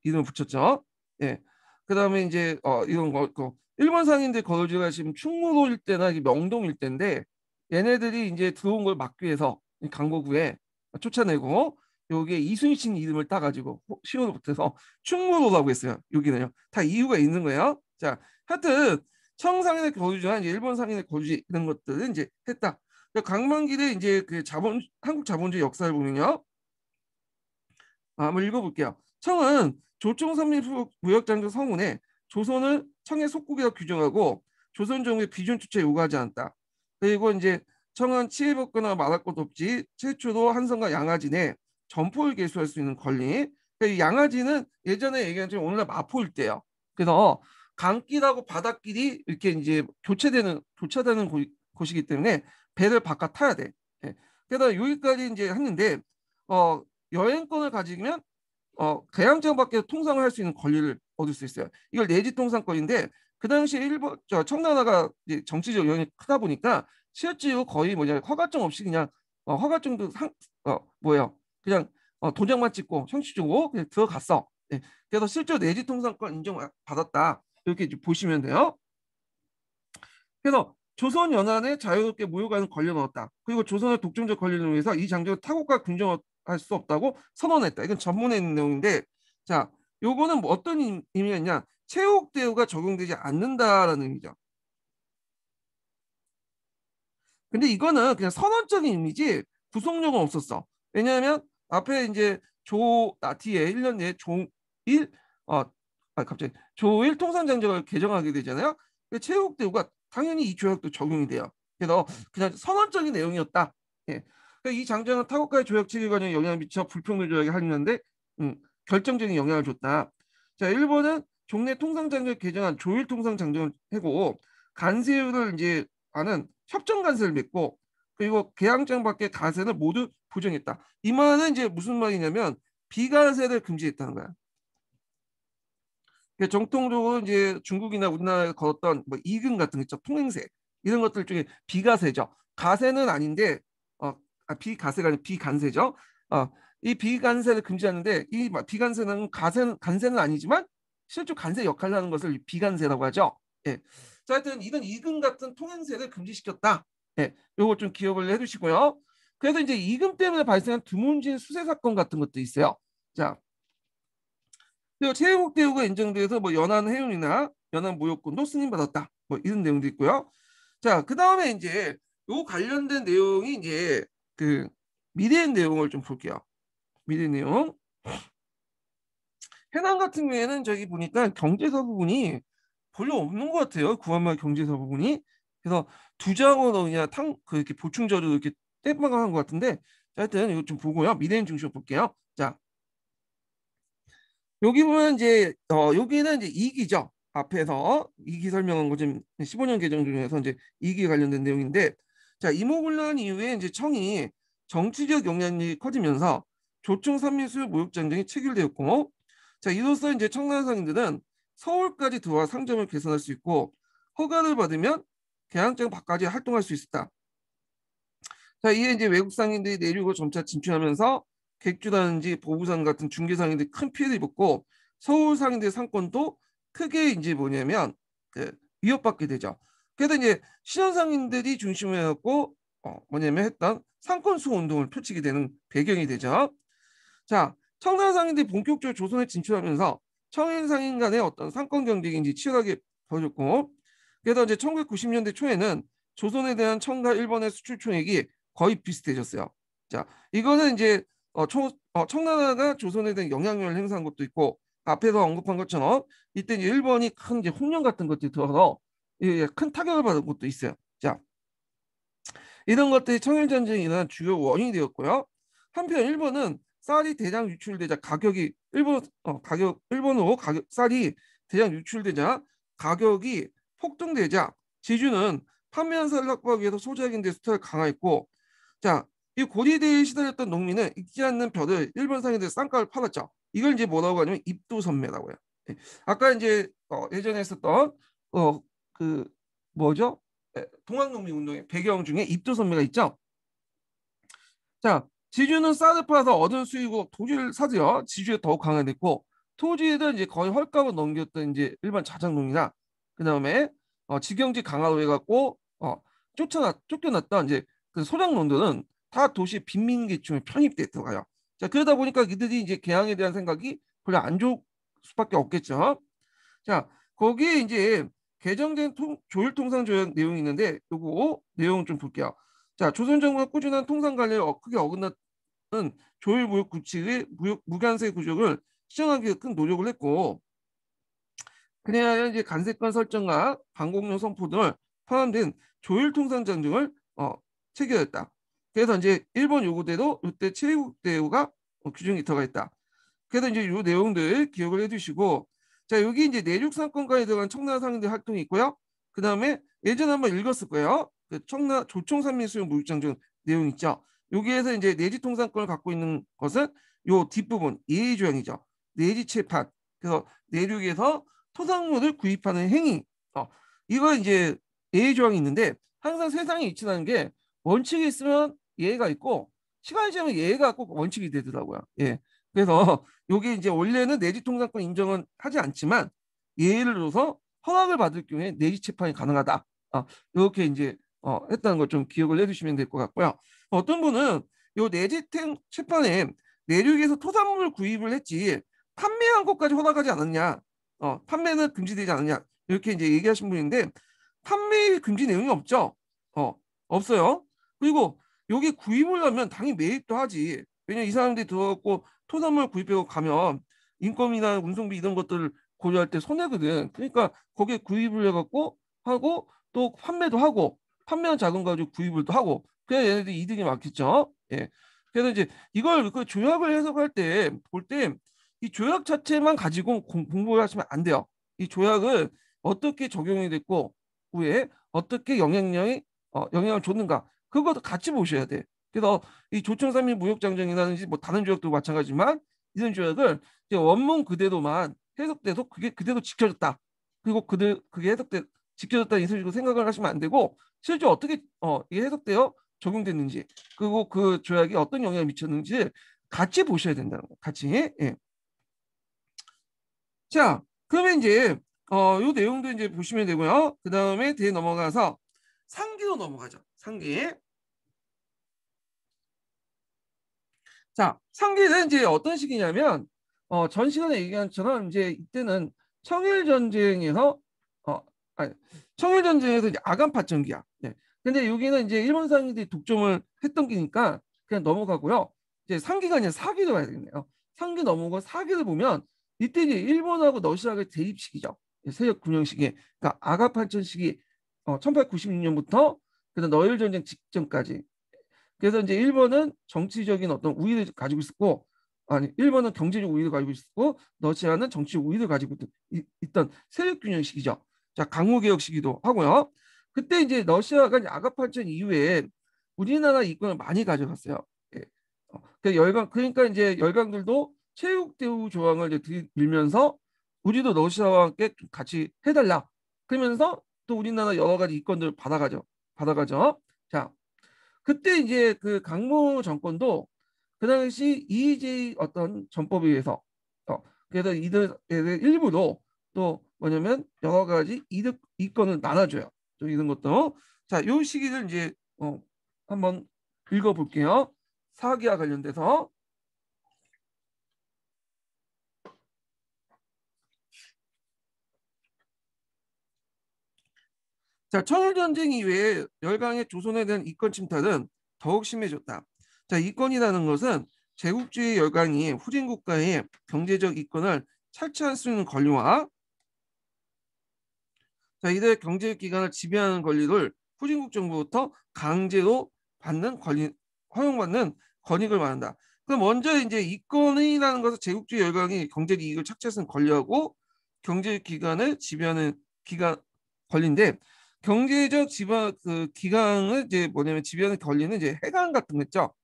Speaker 1: 이름을 붙였죠. 예. 그다음에 이제 이런 거 일본 상인들 거주지가 지금 충무로 일대나 명동 일대인데 얘네들이 이제 들어온 걸 막기 위해서 강거구에 쫓아내고 여기에 이순신 이름을 따가지고 시호를 붙여서 충무로라고 했어요. 여기는요. 다 이유가 있는 거예요. 자, 하여튼 청상인의 거주지나 이제 일본 상인의 거주지 이런 것들은 이제 했다. 강만길의 이제 그 한국 자본주의 역사를 보면요. 한번 읽어볼게요. 청은 조총산민후 무역장교 성운에 조선을 청의 속국이라고 규정하고 조선 정부의 비준 주체 요구하지 않았다. 그리고 이제 청은 치해받거나 말할 것 없지 최초로 한성과 양아진에 점포를 개수할 수 있는 권리. 그러니까 양아진은 예전에 얘기한 것처럼 오늘날 마포일 때요. 그래서 강길하고 바닷길이 이렇게 이제 교차되는 곳이기 때문에 배를 바깥 타야 돼. 예. 그래서 여기까지 이제 했는데 여행권을 가지면 대양정 밖에 통상을 할 수 있는 권리를 얻을 수 있어요. 이걸 내지 통상권인데 그 당시에 일본 청나라가 정치적 영향이 크다 보니까 실제로 거의 뭐냐 허가증 없이 그냥 허가증도 뭐예요 그냥 도장만 찍고 형식적으로 그냥 들어갔어. 네. 그래서 실제로 내지 통상권 인정받았다 이렇게 이제 보시면 돼요. 그래서 조선 연안에 자유롭게 무역하는 권리를 얻었다. 그리고 조선의 독점적 권리를 위해서 이 장벽을 타국과 긍정할 수 없다고 선언했다. 이건 전문에 있는 내용인데, 자, 요거는 뭐 어떤 의미가 있냐? 체육 대우가 적용되지 않는다라는 의미죠. 근데 이거는 그냥 선언적인 의미지 구속력은 없었어. 왜냐하면 앞에 이제 뒤에 1년 내에 조일 갑자기 조일 통상장적을 개정하게 되잖아요. 체육 대우가 당연히 이 조약도 적용이 돼요. 그래서 그냥 선언적인 내용이었다. 예. 그러니까 이 장정은 타국과의 조약 체계 관련에 영향을 미쳐 불평등 조약에 할인하는데 결정적인 영향을 줬다. 자, 일본은 종래 통상장정을 개정한 조일 통상장정을 하고 간세율을 이제 아는 협정 간세를 맺고 그리고 개항장 밖의 가세는 모두 부정했다. 이 말은 이제 무슨 말이냐면 비간세를 금지했다는 거야. 정통적으로 이제 중국이나 우리나라에 걸었던 뭐 이금 같은 거 있죠. 통행세 이런 것들 중에 비가세죠. 가세는 아닌데 비가세가 아니라 비간세죠. 이 비간세를 금지하는데 이 비간세는 간세는 아니지만 실제 간세 역할을 하는 것을 비간세라고 하죠. 예. 자, 하여튼 이런 이금 같은 통행세를 금지시켰다. 예. 요거 좀 기억을 해두시고요. 그래서 이제 이금 때문에 발생한 드문진 수세 사건 같은 것도 있어요. 자, 그리고 최혜국 대우가 인정돼서 뭐 연안 해운이나 연안 무역권도 승인받았다. 뭐 이런 내용도 있고요. 자, 그 다음에 이제 요 관련된 내용이 이제 그 미래의 내용을 좀 볼게요. 미래 내용. 해남 같은 경우에는 저기 보니까 경제사 부분이 별로 없는 것 같아요. 구한말 경제사 부분이. 그래서 두 장으로 그냥 이렇게 보충자료 이렇게 떼박한 것 같은데, 하여튼 이거 좀 보고요. 미래인 중심 볼게요. 자, 여기 보면 이제 여기는 이제 2기죠. 앞에서 2기 설명한 거 지금 15년 개정 중에서 이제 2기 관련된 내용인데, 자, 이모군란 이후에 이제 청이 정치적 영향력이 커지면서 조총 산민수 모욕 전쟁이 체결되었고, 자, 이로써 이제 청나라 상인들은 서울까지 들어와 상점을 개선할 수 있고 허가를 받으면 개항장 밖까지 활동할 수 있었다. 자, 이에 이제 외국 상인들이 내륙으로 점차 진출하면서 객주라든지 보부상 같은 중개 상인들이 큰 피해를 입었고 서울 상인들 상권도 크게 이제 뭐냐면 그 위협받게 되죠. 그래서 이제 신현 상인들이 중심을 해갖고 뭐냐면 했던 상권 수호 운동을 펼치게 되는 배경이 되죠. 자, 청산 상인들이 본격적으로 조선에 진출하면서 청일 상인 간의 어떤 상권 경쟁이 이제 치열하게 벌어졌고, 그래서 이제 1990년대 초에는 조선에 대한 청과 일본의 수출 총액이 거의 비슷해졌어요. 자, 이거는 이제 청나라가 조선에 대한 영향력을 행사한 것도 있고, 앞에서 언급한 것처럼 이때 이제 일본이 큰 이제 홍련 같은 것들이 들어서 큰 타격을 받은 것도 있어요. 자, 이런 것들이 청일 전쟁이 일어난 주요 원인이 되었고요. 한편 일본은 쌀이 대량 유출되자 가격이 일본으로 쌀이 대량 유출되자 가격이 폭등되자 지주는 판매한 쌀을 확보하기 위해서 소작인 데 수탈을 강화했고, 자, 이 고리대에 시달렸던 농민은 익지 않는 벼를 일본 상인들 쌍가를 팔았죠. 이걸 이제 뭐라고 하냐면 입도선매라고요. 예. 아까 이제 예전에 했었던 그 뭐죠? 동학농민 운동의 배경 중에 입도선매가 있죠. 자, 지주는 쌀을 팔아서 얻은 수익으로 토지를 사들여 지주에 더욱 강화됐고, 토지에는 이제 거의 헐값을 넘겼던 이제 일반 자작농이나 그 다음에 직영지 강화로 해갖고 쫓겨났던 이제 그 소작농들은 다 도시 빈민계층에 편입돼 들어가요. 자, 그러다 보니까 이들이 이제 개항에 대한 생각이 별로 안 좋을 수밖에 없겠죠. 자, 거기에 이제 개정된 조율통상조약 내용이 있는데 요거 내용 좀 볼게요. 자, 조선 정부가 꾸준한 통상 관리를 크게 어긋났던 조율무역 구칙의 무관세 구조를 시정하기 위해 큰 노력을 했고, 그래야 이제 간세권 설정과 방공용 선포 등을 포함된 조율통상 등을 체결했다. 그래서 이제 일본 요구대로 이때 체육 대우가 규정이 들어가 있다. 그래서 이제 이 내용들 기억을 해두시고, 자, 여기 이제 내륙 상권가에 들어간 청나라 상인들 활동이 있고요. 그 다음에 예전에 한번 읽었을 거예요. 그 조총산민수용 무역장정 내용 있죠. 여기에서 이제 내지 통상권을 갖고 있는 것은 요 뒷부분 예의조항이죠. 내지 채판. 그래서 내륙에서 토상물을 구입하는 행위. 이거 이제 예의조항이 있는데 항상 세상에 이치라는 게 원칙이 있으면 예의가 있고 시간이 지나면 예의가 꼭 원칙이 되더라고요. 예. 그래서 여기 이제 원래는 내지 통상권 인정은 하지 않지만 예를 들어서 허락을 받을 경우에 내지 재판이 가능하다. 이렇게 이제 했다는 걸 좀 기억을 해두시면 될 것 같고요. 어떤 분은 요 내지 재판에 내륙에서 토산물 구입을 했지 판매한 것까지 허락하지 않았냐, 판매는 금지되지 않았냐 이렇게 이제 얘기하신 분인데 판매 금지 내용이 없죠. 어, 없어요. 그리고 여기 구입을 하면 당연히 매입도 하지. 왜냐면 이 사람들이 들어갔고 토산물 구입하고 가면 인건비나 운송비 이런 것들을 고려할 때 손해거든. 그러니까 거기에 구입을 해갖고 하고 또 판매도 하고 판매한 자금 가지고 구입을 또 하고 그래야 얘네들이 이득이 많겠죠. 예. 그래서 이제 이걸 그 조약을 해석할 때 볼 때 이 조약 자체만 가지고 공부를 하시면 안 돼요. 이 조약을 어떻게 적용이 됐고 후에 어떻게 영향을 줬는가 그것도 같이 보셔야 돼. 그래서 이 조청산민 무역장정이라든지 뭐 다른 조약도 마찬가지지만 이런 조약을 이제 원문 그대로만 해석돼서 그게 그대로 지켜졌다. 그리고 그게 지켜졌다 이런 식으로 생각을 하시면 안 되고 실제 어떻게 이게 해석되어 적용됐는지 그리고 그 조약이 어떤 영향을 미쳤는지 같이 보셔야 된다는 거. 같이. 예. 자, 그러면 이제 요 내용도 이제 보시면 되고요. 그 다음에 뒤에 넘어가서 상기로 넘어가죠. 상기. 자, 상기는 이제 어떤 식이냐면 전 시간에 얘기한 것처럼 이제 이때는 청일 전쟁에서 아니, 청일 전쟁에서 이제 아간 파전기야. 네. 근데 여기는 이제 일본 상인들이 독점을 했던 기니까 그냥 넘어가고요. 이제 상기가 아니라 사기로 봐야 되겠네요. 상기 넘어가고 사기를 보면 이때 이제 일본하고 러시아가 대립 시기죠. 세력 균형 시기. 그러니까 아가 판전 시기 1896년부터 그다음 러일 전쟁 직전까지 그래서 이제 일본은 정치적인 어떤 우위를 가지고 있었고, 아니 일본은 경제적 우위를 가지고 있었고, 러시아는 정치적 우위를 가지고 있던 세력 균형 시기죠. 자, 강무 개혁 시기도 하고요. 그때 이제 러시아가 이제 아가판전 이후에 우리나라 이권을 많이 가져갔어요. 예. 그러니까 이제 열강들도 체육 대우 조항을 이제 들면서 우리도 러시아와 함께 같이 해달라. 그러면서 또 우리나라 여러 가지 이권들을 받아가죠. 자, 그때 이제 그 강무 정권도 그 당시 이의제의 어떤 전법에 의해서 그래서 이들의 일부로 또 뭐냐면 여러 가지 이득 이권을 나눠줘요. 또 이런 것도. 자, 요 시기를 이제 한번 읽어볼게요. 사기와 관련돼서. 자, 청일전쟁 이후에 열강의 조선에 대한 이권 침탈은 더욱 심해졌다. 자, 이권이라는 것은 제국주의 열강이 후진 국가의 경제적 이권을 착취할 수 있는 권리와 자, 이들의 경제 기관을 지배하는 권리를 후진국 정부부터 강제로 받는 권리, 허용받는 권익을 말한다. 그럼 먼저 이제 이권이라는 것은 제국주의 열강이 경제 이익을 착취하는 권리하고 경제 기관을 지배하는 기관 권리인데 경제적 지방 그 기강을 이제 뭐냐면 지배하는 권리는 이제 해관 같은 거 있죠.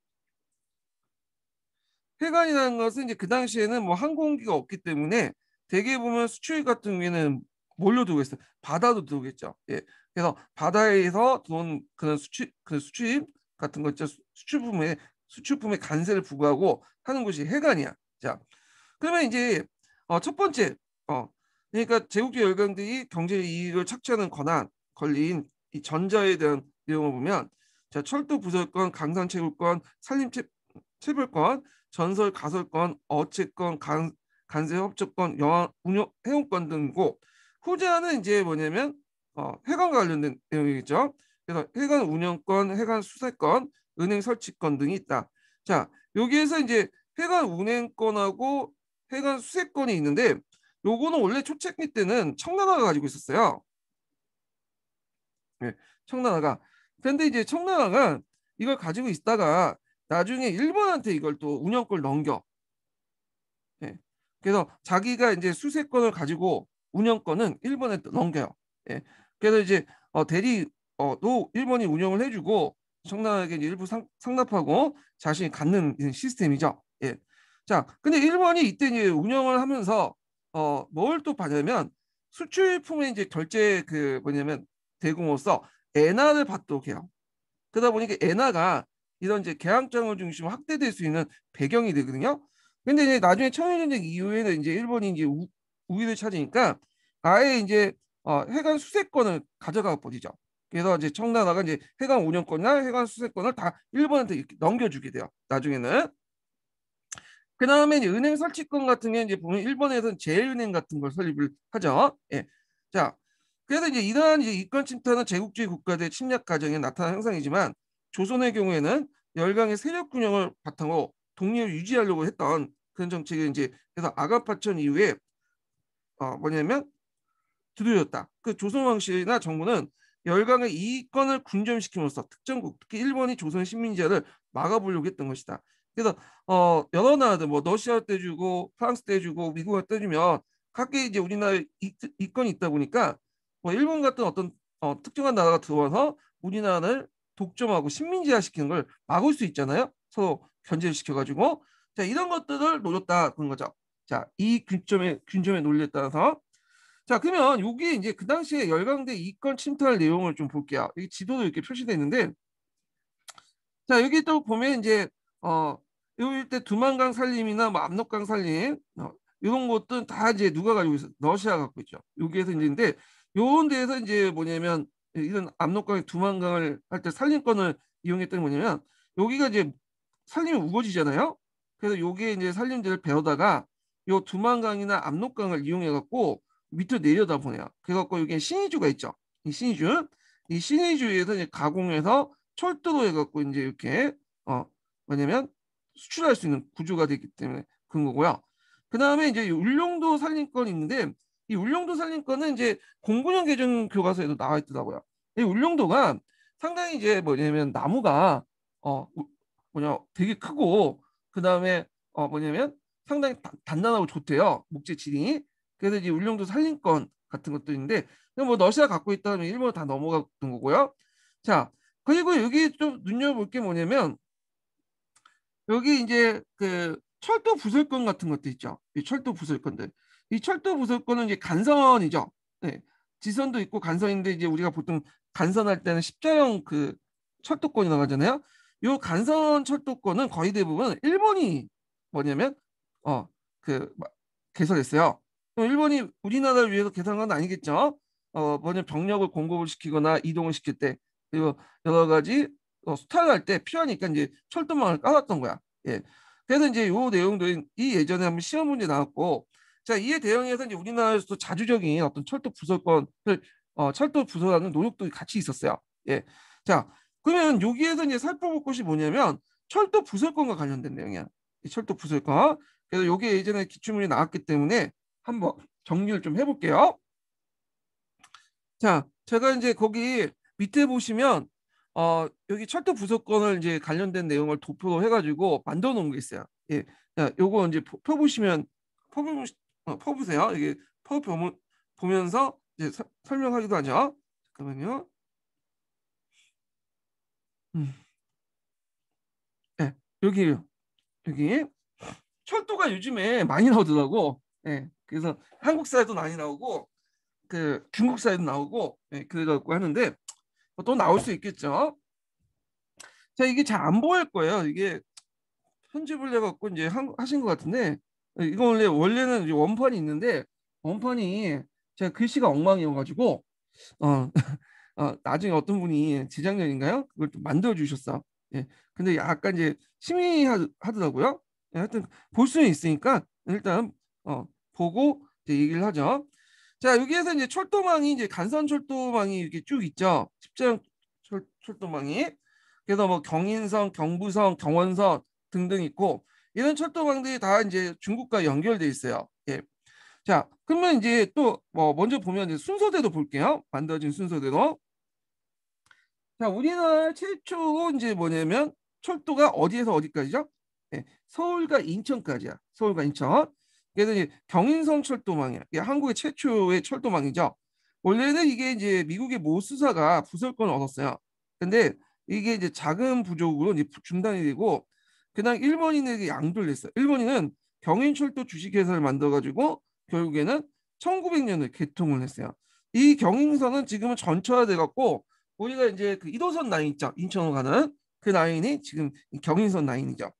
Speaker 1: 해관이라는 것은 이제 그 당시에는 뭐 항공기가 없기 때문에 대개 보면 수출 같은 경우에는 뭘로 들어오겠어요? 바다도 들어오겠죠. 예. 그래서 바다에서 들어온 그런 수출 같은 거 있죠. 수출품의 관세를 부과하고 하는 것이 해관이야. 자, 그러면 이제 첫 번째 그러니까 제국주의 열강들이 경제 이익을 착취하는 권리인 이 전자에 대한 내용을 보면 자, 철도 부설권, 강산 채굴권, 산림 채불권, 전설 가설권, 어채권, 간세 협조권, 영화 운영 해운권 등이고 후자는 이제 뭐냐면 해관과 관련된 내용이겠죠. 그래서 해관 운영권, 해관 수사권, 은행 설치권 등이 있다. 자, 여기에서 이제 해관 운행권하고 해관 수색권이 있는데 요거는 원래 초창기 때는 청나라가 가지고 있었어요. 네, 청나라가. 근데 이제 청나라가 이걸 가지고 있다가 나중에 일본한테 이걸 또 운영권을 넘겨. 예. 그래서 자기가 이제 수세권을 가지고 운영권은 일본에 또 넘겨요. 예. 그래서 이제 대리 도 일본이 운영을 해주고 청나라에게 이제 일부 상납하고 자신이 갖는 시스템이죠. 예. 자, 근데 일본이 이때 이제 운영을 하면서 뭘 또 받냐면 수출품의 이제 결제 그 뭐냐면 대금으로서 엔화를 받도록 해요. 그러다 보니까 엔화가 이런 이제 개항장을 중심으로 확대될 수 있는 배경이 되거든요. 근데 이제 나중에 청일전쟁 이후에는 이제 일본이 이제 우위를 차지니까 아예 이제 해관 수색권을 가져가 버리죠. 그래서 이제 청나라가 이제 해관 운영권이나 해관 수색권을 다 일본한테 이렇게 넘겨주게 돼요. 나중에는. 그 다음에 이제 은행 설치권 같은 게 이제 보면 일본에서는 제일은행 같은 걸 설립을 하죠. 예. 자, 그래서 이제 이러한 이제 이권 침탈은 제국주의 국가들의 침략 과정에 나타난 현상이지만 조선의 경우에는 열강의 세력 균형을 바탕으로 독립을 유지하려고 했던 그런 정책이 이제 그래서 아가파천 이후에 뭐냐면 두드렸다. 그 조선 왕실이나 정부는 열강의 이권을 군점시킴으로써 특정국, 특히 일본이 조선 식민지화를 막아보려고 했던 것이다. 그래서 여러 나라들 뭐 러시아 떼주고 프랑스 떼주고 미국을 떼주면 각기 이제 우리나라에 이권이 있다 보니까 뭐 일본 같은 어떤 특정한 나라가 들어와서 우리나라를 독점하고 식민지화 시키는 걸 막을 수 있잖아요. 서로 견제를 시켜가지고 자 이런 것들을 노렸다 그런 거죠. 자, 이 균점의 논리에 따라서 자, 그러면 여기 이제 그 당시에 열강대 이권 침탈 내용을 좀 볼게요. 이 지도도 이렇게 표시되어 있는데, 자, 여기 또 보면 이제, 요일 때 두만강 산림이나 뭐 압록강 산림, 이런 것들은 다 이제 누가 가지고 있어? 러시아 갖고 있죠. 여기에서 이제인데, 요런 데에서 이제 뭐냐면, 이런 압록강의 두만강을 할 때 산림권을 이용했던 게 뭐냐면, 여기가 이제 산림이 우거지잖아요. 그래서 여기에 이제 산림들을 베어다가 요 두만강이나 압록강을 이용해 갖고 밑으로 내려다 보내요. 그래갖고 여기 신의주가 있죠. 이 신의주에서 이제 가공해서 철도로 해갖고 이제 이렇게 뭐냐면 수출할 수 있는 구조가 되기 때문에 그런 거고요. 그 다음에 이제 울릉도 산림권이 있는데 이 울릉도 산림권은 이제 공군형 개정 교과서에도 나와 있더라고요. 이 울릉도가 상당히 이제 뭐냐면 나무가 뭐냐 되게 크고 그 다음에 뭐냐면 상당히 단단하고 좋대요. 목재 질이. 그래서 이제 울릉도 산림권 같은 것도 있는데 뭐 러시아 갖고 있다면 일본 다 넘어갔던 거고요. 자, 그리고 여기 좀 눈여볼 게 뭐냐면 여기 이제 그 철도 부설권 같은 것도 있죠. 이 철도 부설권들. 이 철도 부설권은 이제 간선이죠. 네. 지선도 있고 간선인데 이제 우리가 보통 간선할 때는 십자형 그 철도권이 나가잖아요. 요 간선 철도권은 거의 대부분 일본이 뭐냐면 어그 개설했어요. 그럼 일본이 우리나라를 위해서 개설한 건 아니겠죠? 먼저 병력을 공급을 시키거나 이동을 시킬 때 그리고 여러 가지 수탈할 때 필요하니까 이제 철도망을 깔았던 거야. 예. 그래서 이제 요 내용들이 예전에 한번 시험 문제 나왔고, 자 이에 대응해서 이제 우리나라에서도 자주적인 어떤 철도 부설권을 철도 부설하는 노력도 같이 있었어요. 예. 자 그러면 여기에서 이제 살펴볼 것이 뭐냐면 철도 부설권과 관련된 내용이야. 이 철도 부설권. 그래서 요게 예전에 기출문이 나왔기 때문에 한번 정리를 좀 해볼게요. 자, 제가 이제 거기 밑에 보시면 여기 철도 부속건을 이제 관련된 내용을 도표로 해가지고 만들어 놓은 게 있어요. 예, 자, 요거 이제 펴보시면 퍼보세요. 이게 보면서 이제 설명하기도 하죠. 잠깐만요. 음, 네, 여기 철도가 요즘에 많이 나오더라고. 예, 그래서 한국사에도 많이 나오고 그 중국사에도 나오고 예, 그래갖고 하는데 또 나올 수 있겠죠. 자, 이게 잘 안 보일 거예요. 이게 편집을 해갖고 이제 하신 것 같은데 이거 원래는 이제 원판이 있는데 원판이 제가 글씨가 엉망이어가지고 어, 나중에 어떤 분이 재작년인가요? 그걸 좀 만들어 주셨어. 예. 근데 약간 이제 심의 하더라고요. 예, 하여튼 볼 수는 있으니까 일단 보고 이제 얘기를 하죠. 자, 여기에서 이제 철도망이 이제 간선 철도망이 이렇게 쭉 있죠. 십자형 철도망이. 그래서 뭐 경인선, 경부선, 경원선 등등 있고 이런 철도망들이 다 이제 중국과 연결돼 있어요. 예. 자, 그러면 이제 또 뭐 먼저 보면 이제 순서대로 볼게요. 만들어진 순서대로. 자, 우리나라 최초 이제 뭐냐면 철도가 어디에서 어디까지죠? 예, 서울과 인천까지야. 서울과 인천. 그래서 이제 경인선 철도망이야. 이게 한국의 최초의 철도망이죠. 원래는 이게 이제 미국의 모 수사가 부설권을 얻었어요. 근데 이게 이제 자금 부족으로 이제 중단이 되고 그냥 일본인에게 양도를 했어요. 일본인은 경인철도 주식회사를 만들어가지고 결국에는 1900년에 개통을 했어요. 이 경인선은 지금은 전철화돼 갖고 우리가 이제 그 1호선 라인 있죠. 인천으로 가는 그 라인이 지금 경인선 라인이죠.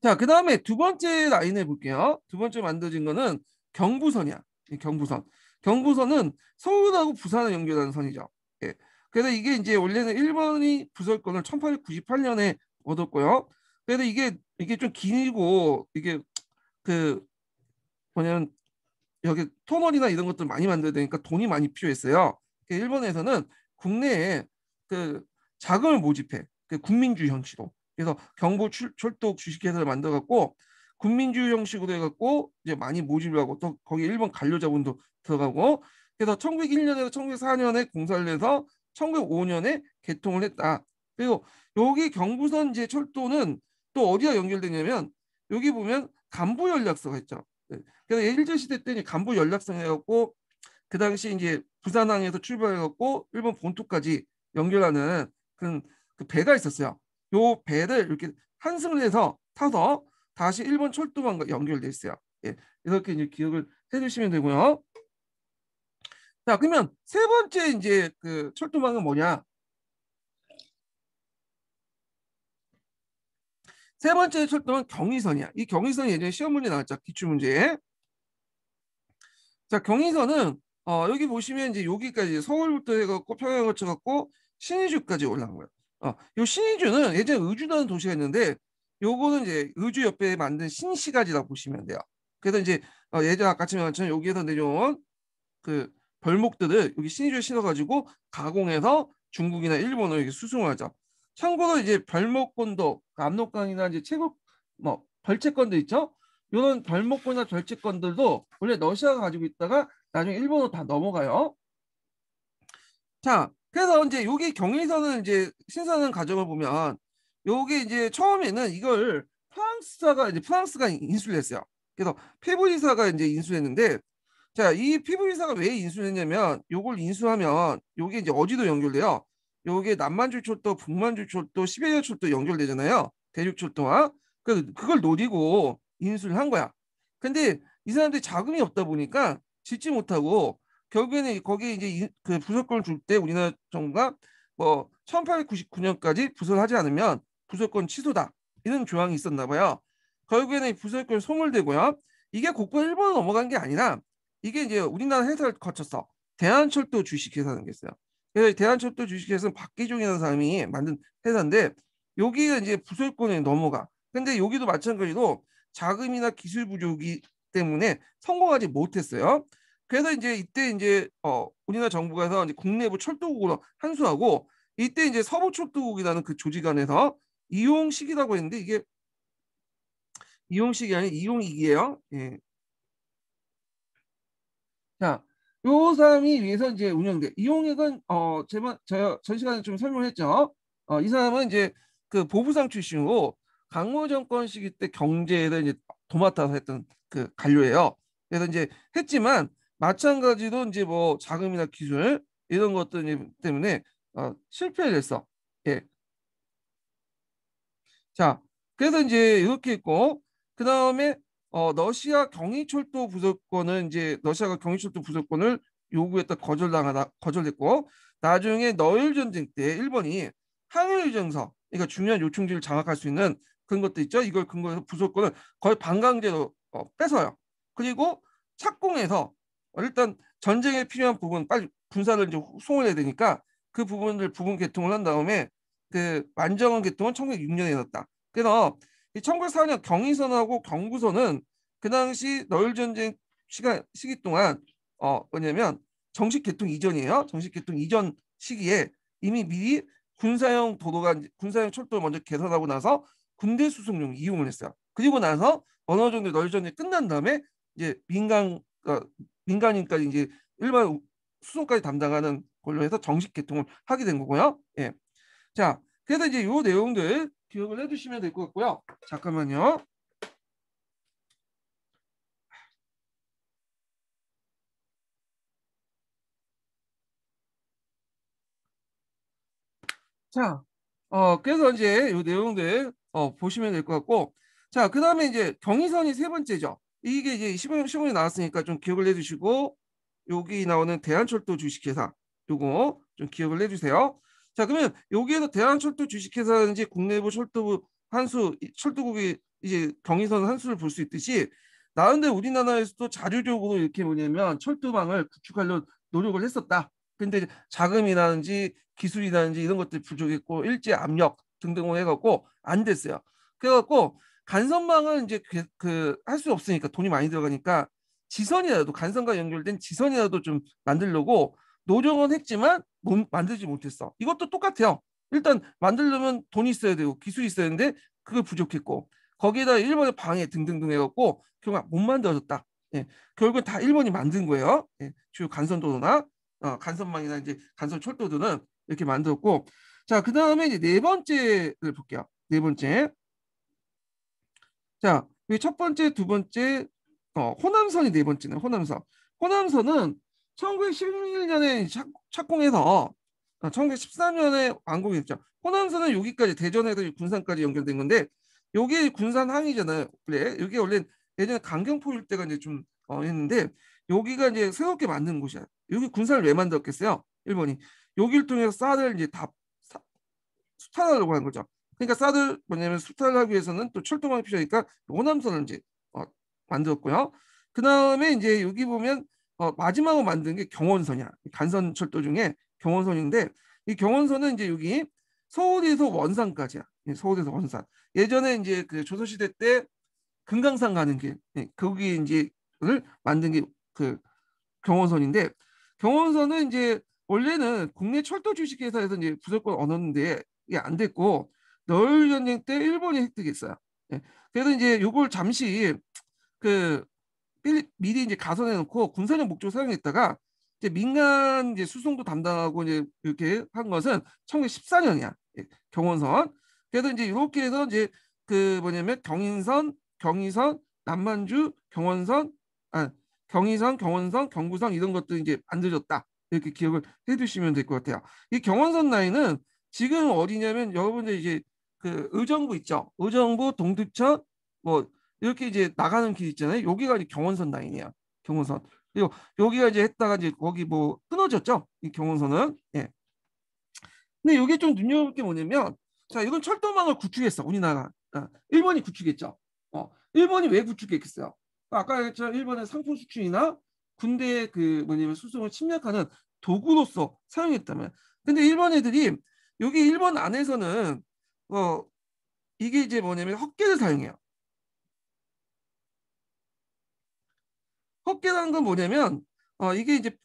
Speaker 1: 자, 그 다음에 두 번째 라인을 볼게요. 두 번째 만들어진 거는 경부선이야. 경부선. 경부선은 서울하고 부산을 연결하는 선이죠. 예. 그래서 이게 이제 원래는 일본이 부설권을 1898년에 얻었고요. 그래서 이게 좀 길고 이게 그 뭐냐면 여기 터널이나 이런 것들 많이 만들어야 되니까 돈이 많이 필요했어요. 일본에서는 국내에 그 자금을 모집해. 그 국민주의 형식으로. 그래서 철도 주식회사를 만들어갖고 국민주의 형식으로 해갖고 이제 많이 모집을 하고 또 거기 일본 관료 자본도 들어가고 그래서 1901년에서 1904년에 공사를 해서 1905년에 개통을 했다. 그리고 여기 경부선 이제 철도는 또 어디와 연결되냐면 여기 보면 간부 연락소가 있죠. 네. 그래서 일제시대 때 간부 연락선 해갖고 그 당시 이제 부산항에서 출발해갖고 일본 본토까지 연결하는 그 배가 있었어요. 요 배를 이렇게 환승을 해서 타서 다시 일본 철도망과 연결돼 있어요. 예, 이렇게 이제 기억을 해주시면 되고요. 자, 그러면 세 번째 이제 그 철도망은 뭐냐? 세 번째 철도망은 경의선이야. 이 경의선이 예전에 시험 문제 나왔죠. 기출 문제에. 자, 경의선은 여기 보시면 이제 여기까지 서울부터 해갖고 평양 거쳐갖고 신의주까지 올라간 거예요. 요 신의주는 예전에 의주라는 도시가 있는데 요거는 이제 의주 옆에 만든 신시가지라고 보시면 돼요. 그래서 이제 예전 아까처럼 여기에서 내려온 그 벌목들을 여기 신의주에 실어가지고 가공해서 중국이나 일본으로 이렇게 수송을 하죠. 참고로 이제 벌목권도 압록강이나 이제 채국 뭐 벌채권도 있죠. 이런 벌목권이나 벌채권들도 원래 러시아가 가지고 있다가 나중에 일본으로 다 넘어가요. 자, 그래서 이제 여기 경의선은 이제 신선한 과정을 보면 요게 이제 처음에는 이걸 프랑스가 인수를 했어요. 그래서 페브리사가 이제 인수했는데 자, 이 피부이사가 왜 인수했냐면 요걸 인수하면 요게 이제 어디도 연결돼요. 요게 남만주철도, 북만주철도, 시베리아철도 연결되잖아요. 대륙철도와. 그래서 그걸 노리고 인수를 한 거야. 근데 이 사람들이 자금이 없다 보니까 짓지 못하고 결국에는 거기에 이제 그 부설권을 줄 때 우리나라 정부가 뭐 1899년까지 부설하지 않으면 부설권 취소다. 이런 조항이 있었나 봐요. 결국에는 부설권 소멸되고요. 이게 국부 일본으로 넘어간 게 아니라 이게 이제 우리나라 회사를 거쳐서 대한철도 주식회사라는 게 있어요. 그래서 대한철도 주식회사는 박기종이라는 사람이 만든 회사인데 여기가 이제 부설권에 넘어가. 근데 여기도 마찬가지로 자금이나 기술 부족이 때문에 성공하지 못했어요. 그래서 이제 이때 이제 우리나라 정부에서 이제 국내부 철도국으로 한수하고 이때 이제 서부철도국이라는 그 조직 안에서 이용식이라고 했는데 이게 이용식이 아닌 이용익이에요. 예. 자, 요 사람이 위해서 이제 운영돼. 이용익은 제가 전 시간에 좀 설명했죠. 이 사람은 이제 그 보부상 출신으로 강무 정권 시기 때 경제를 이제 도맡아서 했던 그 관료예요. 그래서 이제 했지만 마찬가지로 이제 뭐 자금이나 기술 이런 것들 때문에 실패를 했어. 예. 자, 그래서 이제 이렇게 있고 그 다음에 러시아 경의철도 부속권은 이제 러시아가 경의철도 부속권을 요구했다 거절했고 나중에 너일 전쟁 때 일본이 항일 정서 그러니까 중요한 요충지를 장악할 수 있는 그런 것도 있죠. 이걸 근거해서 부속권을 거의 반강제로 뺏어요. 그리고 착공해서 일단 전쟁에 필요한 부분 빨리 군사를 이제 수송을 해야 되니까 그 부분을 부분 개통을 한 다음에 그 완전한 개통은 1906년에 있었다. 그래서 1904년 경의선하고 경부선은 그 당시 너일 전쟁 시기 동안 뭐냐면 정식 개통 이전이에요. 정식 개통 이전 시기에 이미 미리 군사용 철도를 먼저 개선하고 나서 군대 수송용 이용을 했어요. 그리고 나서 어느 정도 너일 전쟁이 끝난 다음에 이제 민간인까지 이제 일반 수송까지 담당하는 걸로 해서 정식 개통을 하게 된 거고요. 예. 자, 그래서 이제 요 내용들 기억을 해두시면 될 것 같고요. 잠깐만요. 자, 그래서 이제 요 내용들 보시면 될 것 같고, 자, 그 다음에 이제 경의선이 세 번째죠. 이게 이제 시험에 나왔으니까 좀 기억을 해주시고, 여기 나오는 대한철도 주식회사, 요거 좀 기억을 해주세요. 자, 그러면 여기에서 대한철도 주식회사인지 국내부 철도부 철도국이 이제 경의선 한수를 볼 수 있듯이, 나름대 우리나라에서도 자주적으로 이렇게 뭐냐면 철도망을 구축하려 노력을 했었다. 근데 자금이라든지 기술이라든지 이런 것들이 부족했고 일제 압력 등등을 해갖고 안 됐어요. 그래갖고 간선망을 이제 그 할 수 없으니까 돈이 많이 들어가니까 지선이라도 간선과 연결된 지선이라도 좀 만들려고 노력은 했지만 만들지 못했어. 이것도 똑같아요. 일단 만들려면 돈이 있어야 되고 기술이 있어야 되는데 그게 부족했고 거기에다 일본의 방해 등등등 해갖고 결국 못 만들어졌다. 예, 결국은 다 일본이 만든 거예요. 예, 주요 간선도로나 간선망이나 이제 간선 철도들은 이렇게 만들었고 자, 그 다음에 이제 네 번째를 볼게요. 네 번째. 자, 여기 첫 번째, 두 번째, 호남선이 네 번째네. 호남선. 호남선은 1911년에 착공해서 1913년에 완공했죠. 호남선은 여기까지 대전에서 군산까지 연결된 건데 여기 군산 항이잖아요. 그래. 여기 원래 예전에 강경포 일대가 이제 좀 했는데 여기가 이제 새롭게 만든 곳이야. 여기 군산을 왜 만들었겠어요? 일본이 여기를 통해서 쌀을 이제 다 수탈하려고 하는 거죠. 그러니까 쌀을 뭐냐면 수탈을 하기 위해서는 또 철도망이 필요하니까 호남선을 이제 만들었고요. 그 다음에 이제 여기 보면 마지막으로 만든 게 경원선이야. 간선 철도 중에 경원선인데 이 경원선은 이제 여기 서울에서 원산까지야. 서울에서 원산. 예전에 이제 그 조선시대 때 금강산 가는 길, 거기 이제를 만든 게 그 경원선인데 경원선은 이제 원래는 국내 철도 주식회사에서 이제 부속권 얻었는데 이게 안 됐고 너일 전쟁 때 일본이 획득했어요. 예. 그래서 이제 요걸 잠시 그 미리 이제 가선해 놓고 군사적 목적으로 사용했다가 이제 민간 이제 수송도 담당하고 이제 이렇게 한 것은 1914년이야. 예, 경원선. 그래서 이제 이렇게 해서 이제 그 뭐냐면 경의선, 남만주, 경원선, 경의선, 경원선, 경부선 이런 것도 이제 만들어졌다. 이렇게 기억을 해두시면 될 것 같아요. 이 경원선 라인은 지금 어디냐면 여러분들 이제 그 의정부 있죠. 의정부, 동두천 뭐 이렇게 이제 나가는 길 있잖아요. 여기가 이제 경원선 라인이야. 경원선. 그리고 여기가 이제 했다가 이제 거기 뭐 끊어졌죠. 이 경원선은. 예. 근데 이게 좀 눈여볼 게 뭐냐면 자, 이건 철도망을 구축했어. 우리나라. 일본이 구축했죠. 일본이 왜 구축했겠어요? 아까 얘기했지만 일본의 상품 수출이나 군대 그 뭐냐면 수송을 침략하는 도구로서 사용했다면. 근데 일본 애들이 여기 일본 안에서는 어 이게 이제 뭐냐면 헛개를 사용해요. 헛개라는 건 뭐냐면 이게 이제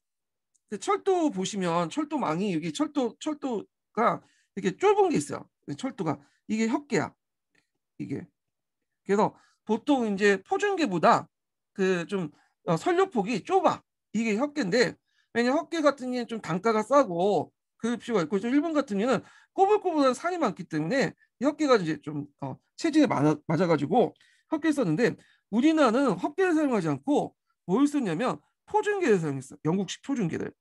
Speaker 1: 그 철도 보시면 철도망이 여기 철도가 이렇게 좁은 게 있어요. 철도가 이게 헛개야. 이게. 그래서 보통 이제 포준계보다 그 좀 선료폭이 좁아. 이게 헛개인데 왜냐 헛개 같은 경우는 좀 단가가 싸고 그 필요가 있고 좀 일본 같은 경우는 꼬불꼬불한 산이 많기 때문에 이 헛개가 이제 좀 체질에 맞아가지고 헛개 썼는데 우리나라는 헛개를 사용하지 않고 뭘 썼냐면 포준계를 사용했어. 영국식 포준계를.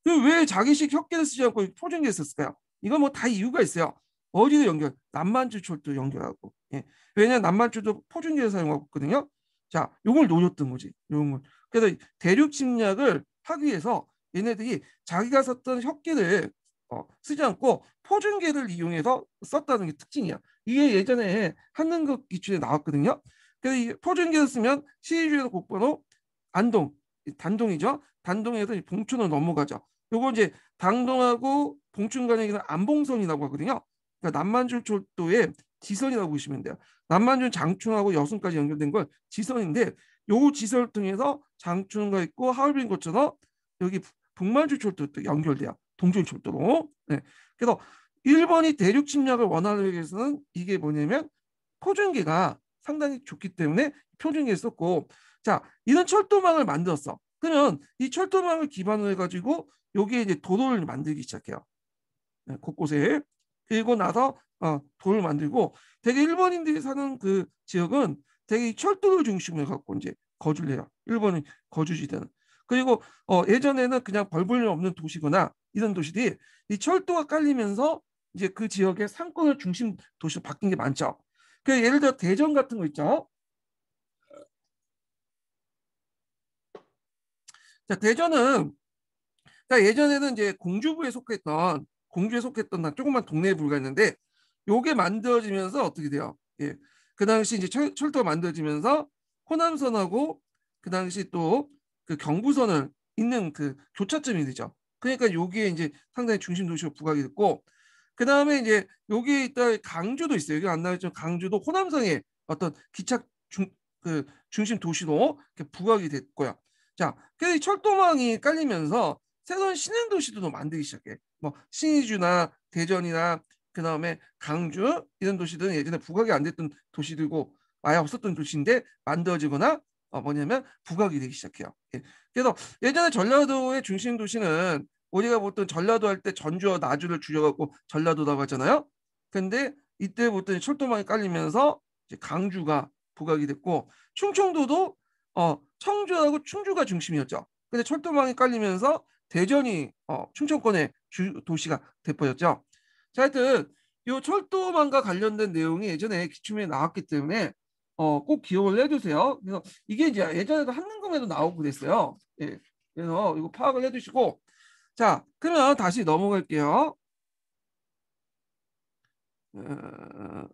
Speaker 1: 왜 자기식 혁계를 쓰지 않고 포준계를 썼을까요? 이건 뭐 다 이유가 있어요. 어디를 연결? 남만주 철도 연결하고. 예. 왜냐면 남만주도 포준계를 사용하고 있거든요. 자, 요걸 노렸던 거지. 요걸. 그래서 대륙 침략을 하기 위해서 얘네들이 자기가 썼던 혁계를 쓰지 않고 포준계를 이용해서 썼다는 게 특징이야. 이게 예전에 한능극 기출에 나왔거든요. 그래서 이 포준계를 쓰면 시리즈에서 곡번호 안동, 단동이죠. 단동에서 봉천으로 넘어가죠. 요거 이제 당동하고 봉춘 간의 길은 안봉선이라고 하거든요. 그러니까 남만줄 철도의 지선이라고 보시면 돼요. 남만준 장춘하고 여순까지 연결된 건 지선인데 요 지선을 통해서 장춘과 있고 하얼빈 거쳐서 여기 북만주 철도도 연결돼요. 동쪽 철도로. 네. 그래서 일본이 대륙 침략을 원하기 위해서는 이게 뭐냐면 표준계가 상당히 좋기 때문에 표준계를 썼고 자 이런 철도망을 만들었어. 그러면 이 철도망을 기반으로 해가지고 여기에 이제 도로를 만들기 시작해요. 네, 곳곳에. 그리고 나서 도를 만들고 되게 일본인들이 사는 그 지역은 되게 철도를 중심으로 갖고 이제 거주를 해요. 일본의 거주지대는. 그리고 예전에는 그냥 벌벌 없는 도시거나 이런 도시들이 이 철도가 깔리면서 이제 그 지역의 상권을 중심 도시로 바뀐 게 많죠. 그 예를 들어 대전 같은 거 있죠. 자, 대전은 그러니까 예전에는 이제 공주에 속했던 조그만 동네에 불과했는데 요게 만들어지면서 어떻게 돼요? 예. 그 당시 이제 철도가 만들어지면서 호남선하고 그 당시 또 그 경부선을 잇는 그 교차점이 되죠. 그러니까 요게 이제 상당히 중심 도시로 부각이 됐고 그 다음에 이제 여기에 있다 강주도 있어요. 여기 안 나왔지만 강주도 호남선의 어떤 기차 그 중심 도시로 이렇게 부각이 됐고요. 자, 그래서 이 철도망이 깔리면서 새로운 신흥 도시도 만들기 시작해. 뭐 신의주나 대전이나 그 다음에 강주 이런 도시들은 예전에 부각이 안 됐던 도시들고 아예 없었던 도시인데 만들어지거나 뭐냐면 부각이 되기 시작해요. 예. 그래서 예전에 전라도의 중심 도시는 우리가 보통 전라도 할 때 전주와 나주를 줄여갖고 전라도라고 하잖아요. 근데 이때부터 철도망이 깔리면서 이제 강주가 부각이 됐고 충청도도 청주하고 충주가 중심이었죠. 근데 철도망이 깔리면서 대전이 충청권의 도시가 돼버렸죠. 자, 하여튼 이 철도망과 관련된 내용이 예전에 기출문에 나왔기 때문에 꼭 기억을 해두세요. 그래서 이게 이제 예전에도 한능검에도 나오고 그랬어요. 예. 그래서 이거 파악을 해두시고 자, 그러면 다시 넘어갈게요.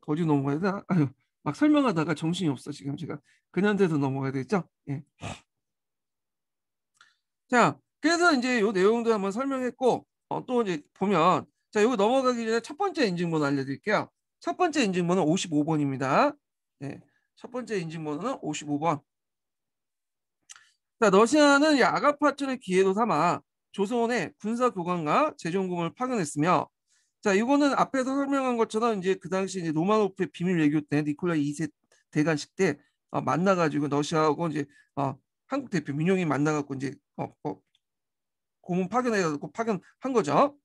Speaker 1: 어디 넘어가야 되나? 아유, 막 설명하다가 정신이 없어 지금 제가 근현대에서 넘어가야 되겠죠? 예. 자, 그래서 이제 요 내용도 한번 설명했고 또 이제 보면 자, 이거 넘어가기 전에 첫 번째 인증번호 알려드릴게요. 첫 번째 인증번호 55번입니다. 네, 첫 번째 인증번호는 55번. 자, 러시아는 이 아가파천을 기회로 삼아 조선의 군사 교관과 재정금을 파견했으며 자, 이거는 앞에서 설명한 것처럼 이제 그 당시 이제 로마노프의 비밀 외교 때 니콜라이 2세 대관식 때 만나가지고 러시아하고 이제 한국 대표 민용이 만나갖고 이제 고문 파견해가지고 파견한 거죠.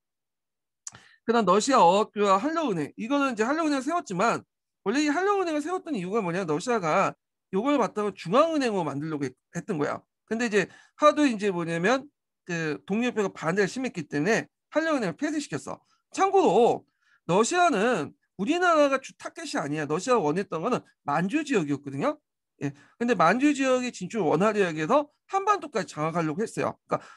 Speaker 1: 그다음 러시아 어학교와 한려은행 이거는 이제 한려은행을 세웠지만 원래 이 한려은행을 세웠던 이유가 뭐냐 러시아가 이걸 갖다가 중앙은행으로 만들려고 했던 거야. 근데 이제 하도 이제 뭐냐면 그 독립협회가 반대가 심했기 때문에 한려은행을 폐쇄시켰어. 참고로 러시아는 우리나라가 주 타겟이 아니야. 러시아가 원했던 거는 만주 지역이었거든요. 예. 근데 만주 지역의 진출을 원하기 위해서 한반도까지 장악하려고 했어요. 그러니까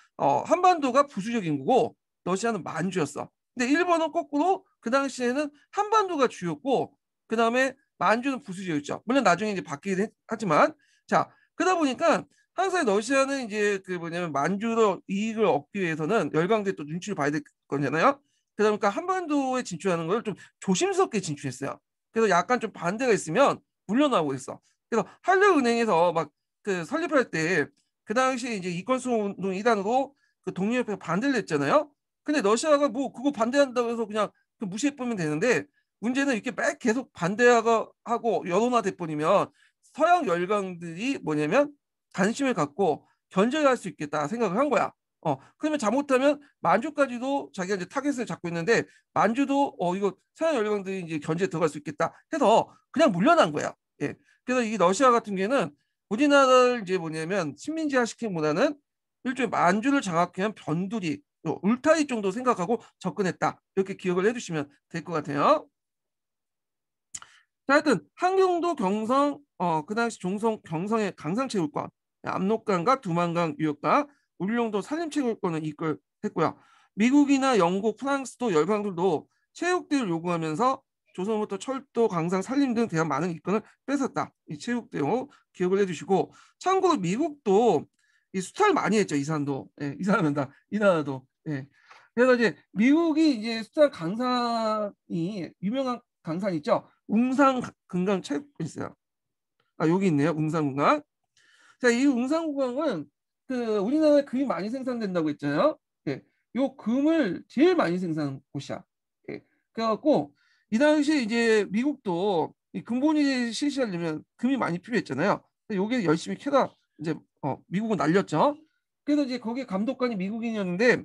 Speaker 1: 한반도가 부수적인 거고 러시아는 만주였어. 근데 일본은 거꾸로 그 당시에는 한반도가 주였고 그 다음에 만주는 부수지였죠. 물론 나중에 이제 바뀌긴 하지만 자 그러다 보니까 항상 러시아는 이제 그 뭐냐면 만주로 이익을 얻기 위해서는 열강대 또 눈치를 봐야 될 거잖아요. 그러다 보니까 한반도에 진출하는 걸 좀 조심스럽게 진출했어요. 그래서 약간 좀 반대가 있으면 물러나고 있어. 그래서 한국은행에서 막 그 설립할 때 그 당시에 이제 이권수호 운동 일환으로 그 독립협회가 반대를 했잖아요. 근데 러시아가 뭐 그거 반대한다고 해서 그냥 그 무시해보면 되는데 문제는 이렇게 막 계속 반대하고 여론화돼 버리면 서양 열강들이 뭐냐면 관심을 갖고 견제할 수 있겠다 생각을 한 거야. 그러면 잘못하면 만주까지도 자기가 이제 타겟을 잡고 있는데 만주도 이거 서양 열강들이 이제 견제에 들어갈 수 있겠다 해서 그냥 물러난 거야. 예. 그래서 이 러시아 같은 경우에는 우리나라를 이제 뭐냐면 식민지화 시키기보다는 일종의 만주를 장악한 변두리, 울타리 정도 생각하고 접근했다. 이렇게 기억을 해두시면 될 것 같아요. 자, 하여튼 한경도 경성, 그 당시 종성 경성의 강상체육관, 압록강과 두만강 유역과 울릉도 산림체육관을 이끌했고요. 미국이나 영국, 프랑스도 열강들도 체육대를 요구하면서 조선부터 철도, 강상, 산림 등 대한 많은 이권을 뺏었다. 이 체육대로 기억을 해주시고 참고로 미국도 이 수탈 많이 했죠. 이산도, 예, 이산한다. 이 나라도. 예. 그래서 이제 미국이 이제 수탈 강산이 유명한 강산 있죠. 웅산 금강 체육관 있어요. 아 여기 있네요. 웅산 금강. 자, 이 웅산 금강은 그 우리나라에 금이 많이 생산된다고 했잖아요. 예. 요 금을 제일 많이 생산한 곳이야. 예. 그래갖고 이 당시에 이제 미국도 이 금본위 실시하려면 금이 많이 필요했잖아요. 요게 열심히 캐다 이제 미국은 날렸죠. 그래서 이제 거기 감독관이 미국인이었는데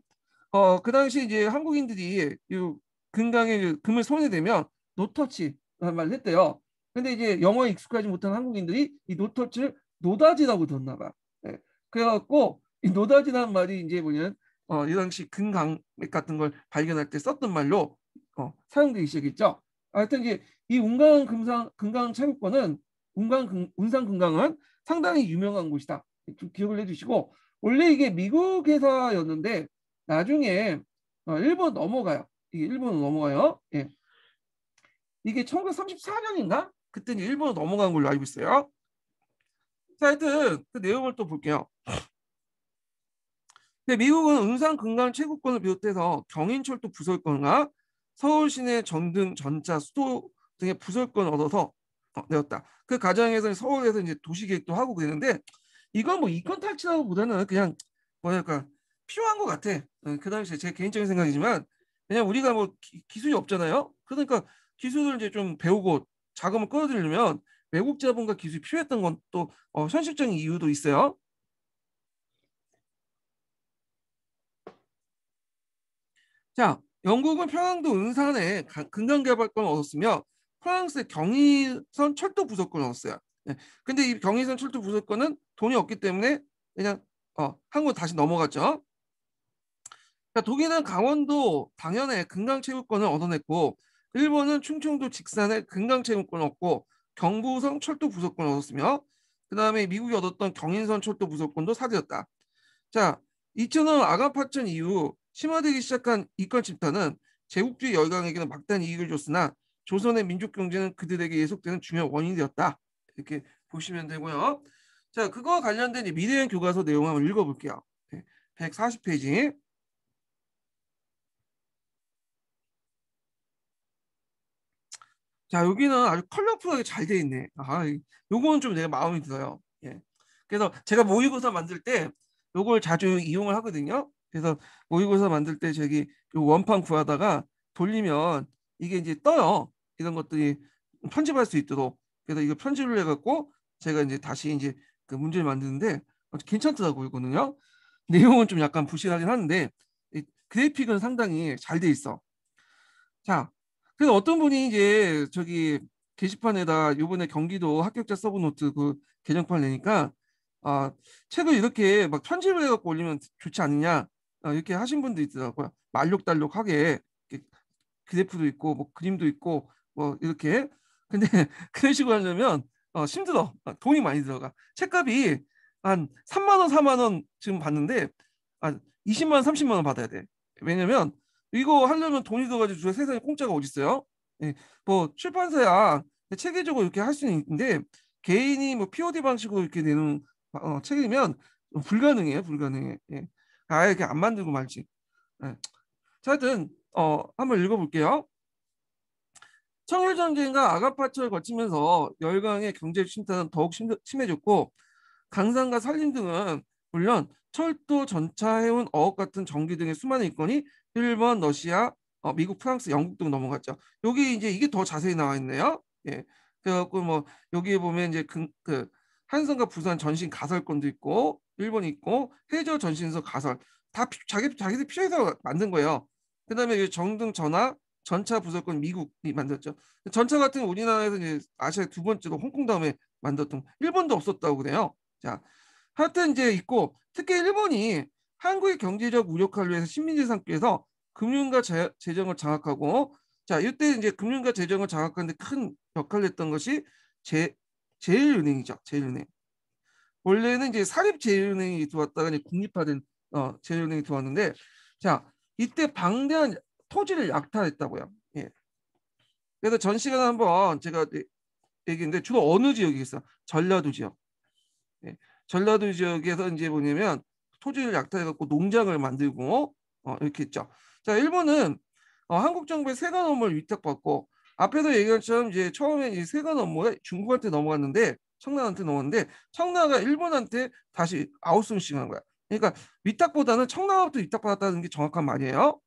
Speaker 1: 그 당시 이제 한국인들이 이 금강에 금을 손에 대면 노터치라는 말을 했대요. 근데 이제 영어에 익숙하지 못한 한국인들이 이 노터치를 노다지라고 들었나 봐. 예. 그래갖고 이 노다지라는 말이 이제 뭐냐면 이 당시 금강맥 같은 걸 발견할 때 썼던 말로 사용되기 시작했죠. 하여튼 이제 이 운강 금강 체육관은 운상 금강은 상당히 유명한 곳이다. 좀 기억을 해주시고 원래 이게 미국 회사였는데 나중에 일본 넘어가요. 이게 일본으로 넘어가요. 예. 이게 1934년인가? 그때 일본으로 넘어간 걸로 알고 있어요. 자, 하여튼 그 내용을 또 볼게요. 근데 미국은 은상 금강 체육권을 비롯해서 경인철도 부설권과 서울 시내 전등 전자 수도 등의 부설권을 얻어서 내었다. 그 과정에서 서울에서 이제 도시계획도 하고 그랬는데 이건 뭐 이권 탈취라고보다는 그냥 뭐랄까 필요한 것 같아. 그 당시에 제 개인적인 생각이지만 그냥 우리가 뭐 기술이 없잖아요. 그러니까 기술을 이제 좀 배우고 자금을 끌어들이려면 외국 자본과 기술이 필요했던 건 또 현실적인 이유도 있어요. 자, 영국은 평양도 은산에 근강개발권을 얻었으며 프랑스의 경의선 철도 부속권을 얻었어요. 예. 근데 이 경의선 철도 부속권은 돈이 없기 때문에 그냥 한국 다시 넘어갔죠. 자, 독일은 강원도 당연에 금강체육권을 얻어냈고 일본은 충청도 직산에 금강체육권을 얻고 경부성 철도 부속권을 얻었으며 그 다음에 미국이 얻었던 경인선 철도 부속권도 사들였다. 자, 2000년 아간파천 이후 심화되기 시작한 이권 침투는 제국주의 열강에게는 막대한 이익을 줬으나 조선의 민족 경제는 그들에게 예속되는 중요한 원인이 되었다. 이렇게 보시면 되고요. 자, 그거와 관련된 미래연 교과서 내용 한번 읽어볼게요. 140페이지. 자, 여기는 아주 컬러풀하게 잘 돼 있네. 요거는 좀 내가 마음에 들어요. 예. 그래서 제가 모의고사 만들 때 요걸 자주 이용을 하거든요. 그래서 모의고사 만들 때 저기 요 원판 구하다가 돌리면 이게 이제 떠요. 이런 것들이 편집할 수 있도록. 그래서 이거 편집을 해갖고 제가 이제 다시 이제 그 문제를 만드는데 괜찮더라고요, 이거는요. 내용은 좀 약간 부실하긴 하는데 이 그래픽은 상당히 잘 돼 있어. 자, 그래서 어떤 분이 이제 저기 게시판에다 요번에 경기도 합격자 서브 노트 그 개정판 내니까 아 책을 이렇게 막 편집을 해갖고 올리면 좋지 않느냐 이렇게 하신 분도 있더라고요. 말록달록하게 이렇게 그래프도 있고 뭐 그림도 있고 뭐 이렇게 근데 그런 식으로 하려면 힘들어. 돈이 많이 들어가. 책값이 한 3만 원, 4만 원 지금 받는데 한 20만 원, 30만 원 받아야 돼. 왜냐면 이거 하려면 돈이 들어가지고 세상에 공짜가 어디 있어요? 예, 뭐 출판사야 체계적으로 이렇게 할 수는 있는데 개인이 뭐 POD 방식으로 이렇게 내는 책이면 불가능해요, 불가능해. 예. 아예 이렇게 안 만들고 말지. 예. 자, 하여튼 한번 읽어볼게요. 청일 전쟁과 아가파초를 거치면서 열강의 경제 침탈은 더욱 심해졌고 강산과 산림 등은 물론 철도, 전차, 해운, 어업 같은 전기 등의 수많은 인건이 일본, 러시아, 미국, 프랑스, 영국 등 넘어갔죠. 여기 이제 이게 더 자세히 나와 있네요. 예. 그래갖고 뭐 여기에 보면 이제 그 한성과 부산 전신 가설권도 있고 일본이 있고 해저 전신서 가설 다 자기들 필요해서 만든 거예요. 그다음에 정등 전화 전차 부설권 미국이 만들었죠. 전차 같은 우리나라에서 이제 아시아 두 번째로 홍콩 다음에 만들었던 일본도 없었다고 그래요. 자, 하여튼 이제 있고 특히 일본이 한국의 경제적 무력화를 위해서 식민지 삼기에서 금융과 재정을 장악하고 자 이때 이제 금융과 재정을 장악하는데 큰 역할을 했던 것이 제일은행이죠. 제일은행. 원래는 이제 사립 제일은행이 들어왔다가 이제 국립화된 제일은행이 들어왔는데 자 이때 방대한 토지를 약탈했다고요. 예. 그래서 전 시간에 한번 제가 얘기했는데 주로 어느 지역이 있어? 전라도 지역. 예. 전라도 지역에서 이제 뭐냐면 토지를 약탈해갖고 농장을 만들고 이렇게 했죠. 자, 일본은 한국 정부의 세관 업무를 위탁받고 앞에서 얘기한 것처럼 이제 처음에 이 세관 업무가 중국한테 넘어갔는데 청나라한테 넘어갔는데 청나라가 일본한테 다시 아웃소싱한 거야. 그러니까 위탁보다는 청나라부터 위탁받았다는 게 정확한 말이에요.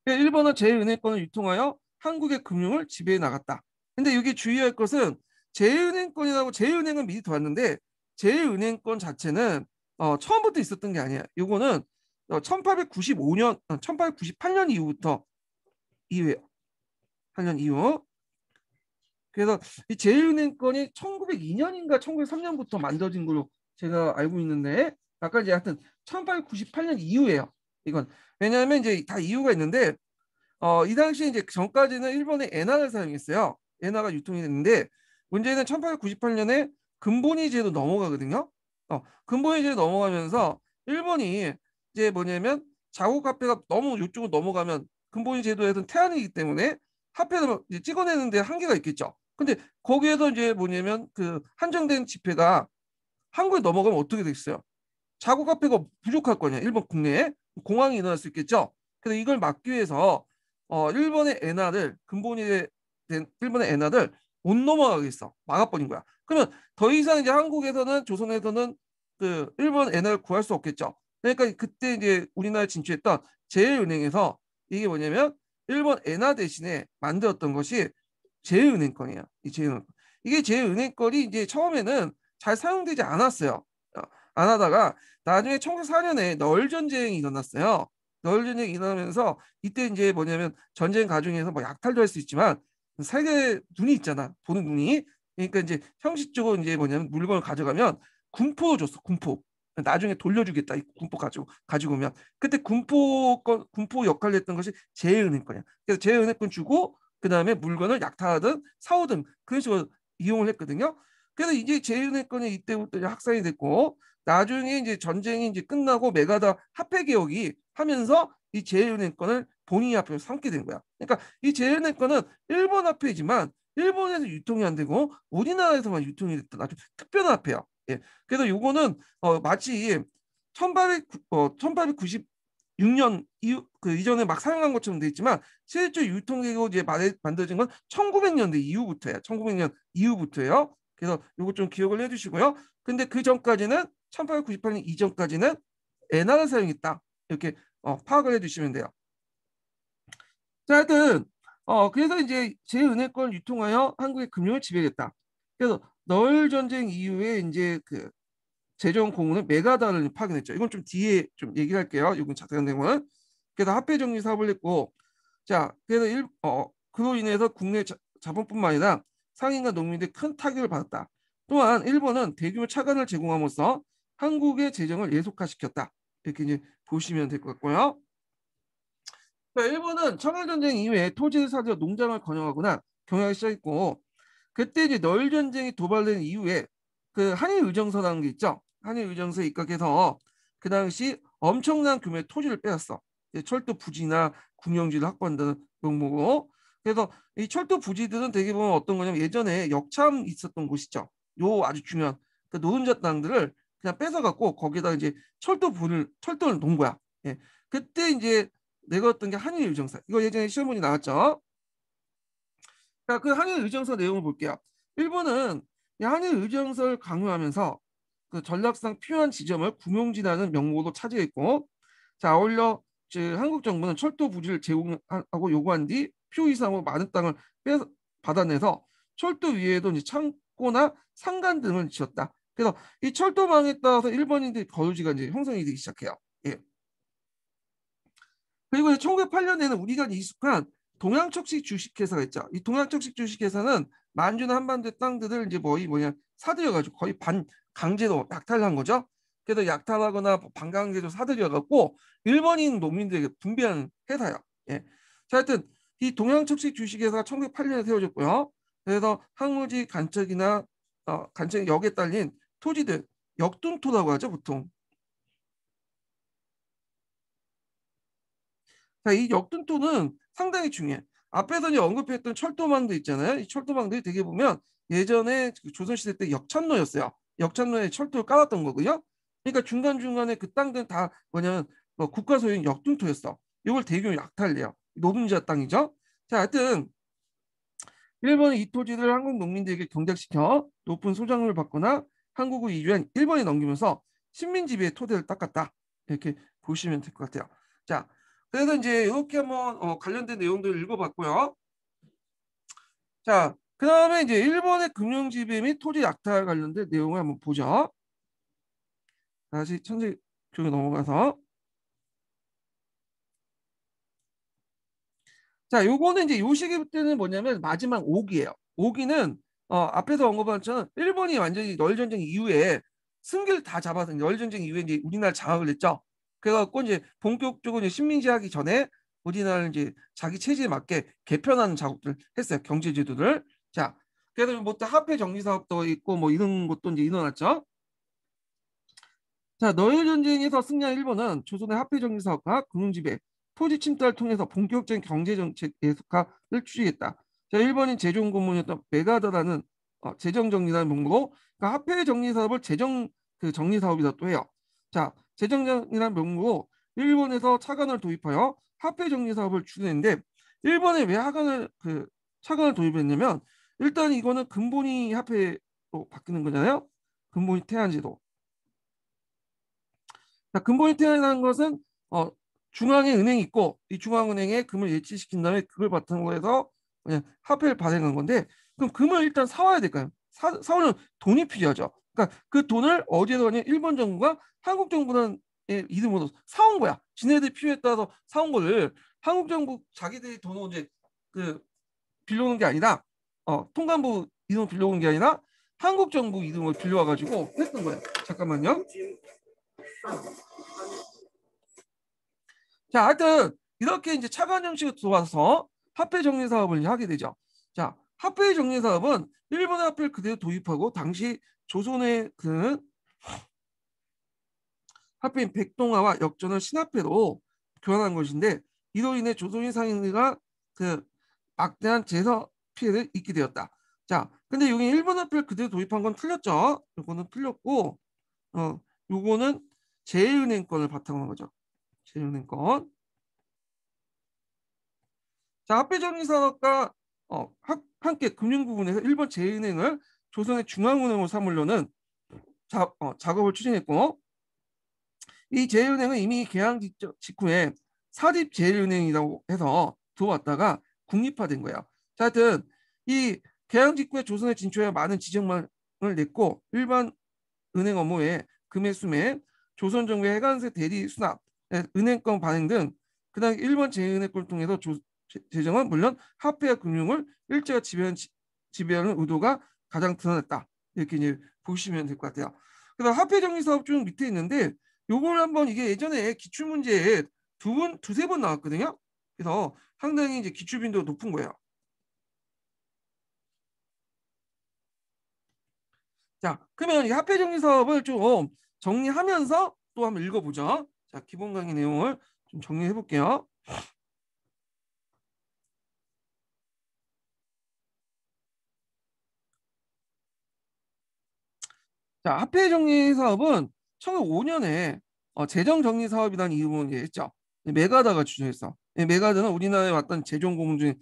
Speaker 1: 일본은 제일은행권을 유통하여 한국의 금융을 지배해 나갔다. 근데 여기 주의할 것은 제일은행권이라고 제일은행은 미리 들어왔는데 제일은행권 자체는 처음부터 있었던 게 아니야. 이거는 1895년, 1898년 이후부터 이후에 8년 이후. 그래서 이 제일은행권이 1902년인가 1903년부터 만들어진 걸로 제가 알고 있는데 아까 이제 하여튼 1898년 이후에요. 이건 왜냐하면 이제 다 이유가 있는데 이 당시에 이제 전까지는 일본의 엔화를 사용했어요. 엔화가 유통이 됐는데 문제는 1898년에 금본위 제도 넘어가거든요. 금본위 제도 넘어가면서 일본이 이제 뭐냐면 자국 화폐가 너무 이쪽으로 넘어가면 금본위 제도에서는 태안이기 때문에 화폐를 이제 찍어내는데 한계가 있겠죠. 근데 거기에서 이제 뭐냐면 그 한정된 지폐가 한국에 넘어가면 어떻게 되겠어요? 자국 화폐가 부족할 거냐? 일본 국내에 공황이 일어날 수 있겠죠. 그래서 이걸 막기 위해서 일본의 엔화를 근본이 된 일본의 엔화를 못 넘어가게 있어 막아버린 거야. 그러면 더 이상 이제 한국에서는 조선에서는 그 일본 엔화를 구할 수 없겠죠. 그러니까 그때 이제 우리나라에 진출했던 제일은행에서 이게 뭐냐면 일본 엔화 대신에 만들었던 것이 제일은행권이에요. 이 제일은행권. 이게 제일은행권이 이제 처음에는 잘 사용되지 않았어요. 안 하다가 나중에 1904년에 널 전쟁이 일어났어요. 널 전쟁이 일어나면서 이때 이제 뭐냐면 전쟁 과정에서 뭐 약탈도 할 수 있지만 세계 눈이 있잖아. 보는 눈이. 그러니까 이제 형식적으로 이제 뭐냐면 물건을 가져가면 군포 줬어. 군포. 나중에 돌려주겠다. 이 군포 가지고 오면 그때 군포 역할을 했던 것이 제일은행권이야. 그래서 제일은행권 주고 그 다음에 물건을 약탈하든 사오든 그런 식으로 이용을 했거든요. 그래서 이제 제일은행권이 이때부터 확산이 됐고 나중에 이제 전쟁이 이제 끝나고 메가다 화폐 개혁이 하면서 이 제일은행권을 본인이 화폐로 삼게 된 거야. 그러니까 이 제일은행권은 일본 화폐지만 일본에서 유통이 안 되고 우리나라에서만 유통이 됐던 아주 특별한 화폐야. 예. 그래서 요거는 마치 1896년 이후 그 이전에 막 사용한 것처럼 돼 있지만 실제 유통되고 이제 만들어진 건 1900년대 이후부터야. 1900년 이후부터예요. 그래서 요거 좀 기억을 해주시고요. 근데 그 전까지는 1898년 이전까지는 엔화를 사용했다. 이렇게 파악을 해주시면 돼요. 자, 하여튼 그래서 이제 제은행권을 유통하여 한국의 금융을 지배했다. 그래서 널 전쟁 이후에 이제 그 재정 공헌은 메가다를 파견했죠. 이건 좀 뒤에 좀 얘기할게요. 이건 자세한 내용은. 그래서 화폐 정리 사업을 했고, 자, 그래서 그로 인해서 국내 자본뿐만 아니라 상인과 농민들이 큰 타격을 받았다. 또한 일본은 대규모 차관을 제공함으로써 한국의 재정을 예속화시켰다. 이렇게 이제 보시면 될 것 같고요. 일본은 청일전쟁 이후에 토지를 사들여 농장을 건영하거나 경영하기 시작했고 그때 이제 널 전쟁이 도발된 이후에 그 한일의정서라는 게 있죠. 한일의정서에 입각해서 그 당시 엄청난 규모의 토지를 빼앗어 철도 부지나 군용지를 확보한다는 명목으로 그래서 이 철도 부지들은 되게 보면 어떤 거냐면 예전에 역참 있었던 곳이죠. 요 아주 중요한 그 노른자 땅들을 그냥 뺏어갖고 거기다 이제 철도를 놓은 거야. 예. 그때 이제 내걸었던 게 한일 의정사. 이거 예전에 시험 문제 나왔죠. 자, 그 한일 의정서 내용을 볼게요. 일본은 이 한일 의정서를 강요하면서 그 전략상 필요한 지점을 군용지라는 명목으로 차지했고, 자, 아울러 한국 정부는 철도 부지를 제공하고 요구한 뒤 표 이상으로 많은 땅을 받아내서 철도 위에도 이제 창고나 상간 등을 지었다. 그래서 이 철도망에 따라서 일본인들의 거주지가 이제 형성이 되기 시작해요. 예. 그리고 1908년에는 우리가 익숙한 동양척식 주식회사가 있죠. 이 동양척식 주식회사는 만주나 한반도 땅들을 이제 뭐냐 사들여가지고 거의 반 강제로 약탈한 거죠. 그래서 약탈하거나 반강제로 사들여갖고 일본인 농민들에게 분배하는 회사예요. 예. 자, 하여튼 이 동양척식 주식회사가 1908년에 세워졌고요. 그래서 항우지 간척이나 간척 역에 딸린 토지들 역둔토라고 하죠, 보통. 자, 이 역둔토는 상당히 중요해. 앞에서 이제 언급했던 철도망도 있잖아요. 이 철도망들이 되게 보면 예전에 그 조선시대 때 역참로였어요. 역참로에 철도를 깔았던 거고요. 그러니까 중간중간에 그 땅들은 다 뭐냐면 국가 소유인 역둔토였어. 이걸 대규모 약탈래요. 노동자 땅이죠. 자, 하여튼 일본은 이 토지를 한국 농민들에게 경작시켜 높은 소장을 받거나 한국으로 이주한 일본에 넘기면서 식민 지배의 토대를 닦았다. 이렇게 보시면 될 것 같아요. 자, 그래서 이제 이렇게 한번 관련된 내용들을 읽어봤고요. 자, 그 다음에 이제 일본의 금융 지배 및 토지 약탈 관련된 내용을 한번 보죠. 다시 천재 교육 넘어가서. 자, 요거는 이제 요 시기부터는 뭐냐면 마지막 5기예요. 5기는 앞에서 언급한 것처럼 일본이 완전히 러일 전쟁 이후에 승기를 다 잡아서 러일 전쟁 이후에 이제 우리나라 장악을 했죠. 그래갖고 이제 본격적으로 이제 식민지하기 전에 우리나라를 이제 자기 체제에 맞게 개편하는 작업들을 했어요. 경제 제도를. 자, 그래서 뭐또 화폐 정리 사업도 있고 뭐 이런 것도 이제 일어났죠. 자, 러일 전쟁에서 승리한 일본은 조선의 화폐 정리 사업과 금융 지배, 토지 침탈을 통해서 본격적인 경제 정책 계속화를 추진했다. 자, 일본인 재정 고문이었던 메가더라는 재정 정리라는 명목으로 그러니까 화폐 정리 사업을 재정 그 정리 사업이라 또 해요. 자, 재정 정리라는 명목으로 일본에서 차관을 도입하여 화폐 정리 사업을 추진했는데 일본에 왜 차관을 도입했냐면 일단 이거는 근본위 화폐로 바뀌는 거잖아요. 근본위 태안제도. 자, 근본이 태어나는 것은 중앙에 은행이 있고 이 중앙은행에 금을 예치시킨 다음에 그걸 바탕으로 해서 그냥 화폐를 발행한 건데 그럼 금을 일단 사와야 될까요? 사오는 돈이 필요하죠. 그러니까 그 돈을 어디에서 가냐 일본 정부가 한국 정부의 이름으로 사온 거야. 지네들 필요에 따라서 사온 거를 한국 정부 자기들이 돈을 이제 그 빌려오는 게 아니라 통관부 이름을 빌려오는 게 아니라 한국 정부 이름을 빌려와가지고 했던 거야. 잠깐만요. 자, 하여튼 이렇게 이제 차관 형식을 도와서 화폐 정리 사업을 하게 되죠. 자, 화폐 정리 사업은 일본의 화폐를 그대로 도입하고 당시 조선의 그 화폐인 백동화와 역전을 신화폐로 교환한 것인데 이로 인해 조선인 상인들과 그 막대한 재산 피해를 입게 되었다. 자, 근데 여기 일본 화폐를 그대로 도입한 건 틀렸죠. 요거는 틀렸고, 요거는 제일은행권을 바탕으로 한 거죠. 제일은행권. 자, 화폐정리사업과 함께 금융 부분에서 일본 제일은행을 조선의 중앙은행으로 삼으려는 작업을 추진했고 이 제일은행은 이미 개항 직후에 사립 제일은행이라고 해서 들어왔다가 국립화된 거예요. 자, 하여튼 이 개항 직후에 조선에 진출해 많은 지적만을 냈고 일반 은행 업무에 금의 수매, 조선 정부의 해관세 대리 수납, 은행권 발행 등 그다음 일본 제은행권을 통해서 재정은 물론 화폐와 금융을 일제가 지배하는 의도가 가장 드러났다. 이렇게 이제 보시면 될 것 같아요. 그래서 화폐 정리 사업 중 밑에 있는데 요걸 한번 이게 예전에 기출 문제에 두세 번 나왔거든요. 그래서 상당히 이제 기출 빈도가 높은 거예요. 자, 그러면 이 화폐 정리 사업을 좀 정리하면서 또 한번 읽어보죠. 자, 기본 강의 내용을 좀 정리해 볼게요. 자, 화폐 정리 사업은 1905년에 재정 정리 사업이라는 이름으로 이제 했죠. 메가다가 주도했어. 메가다는 우리나라에 왔던 재정 고문 중에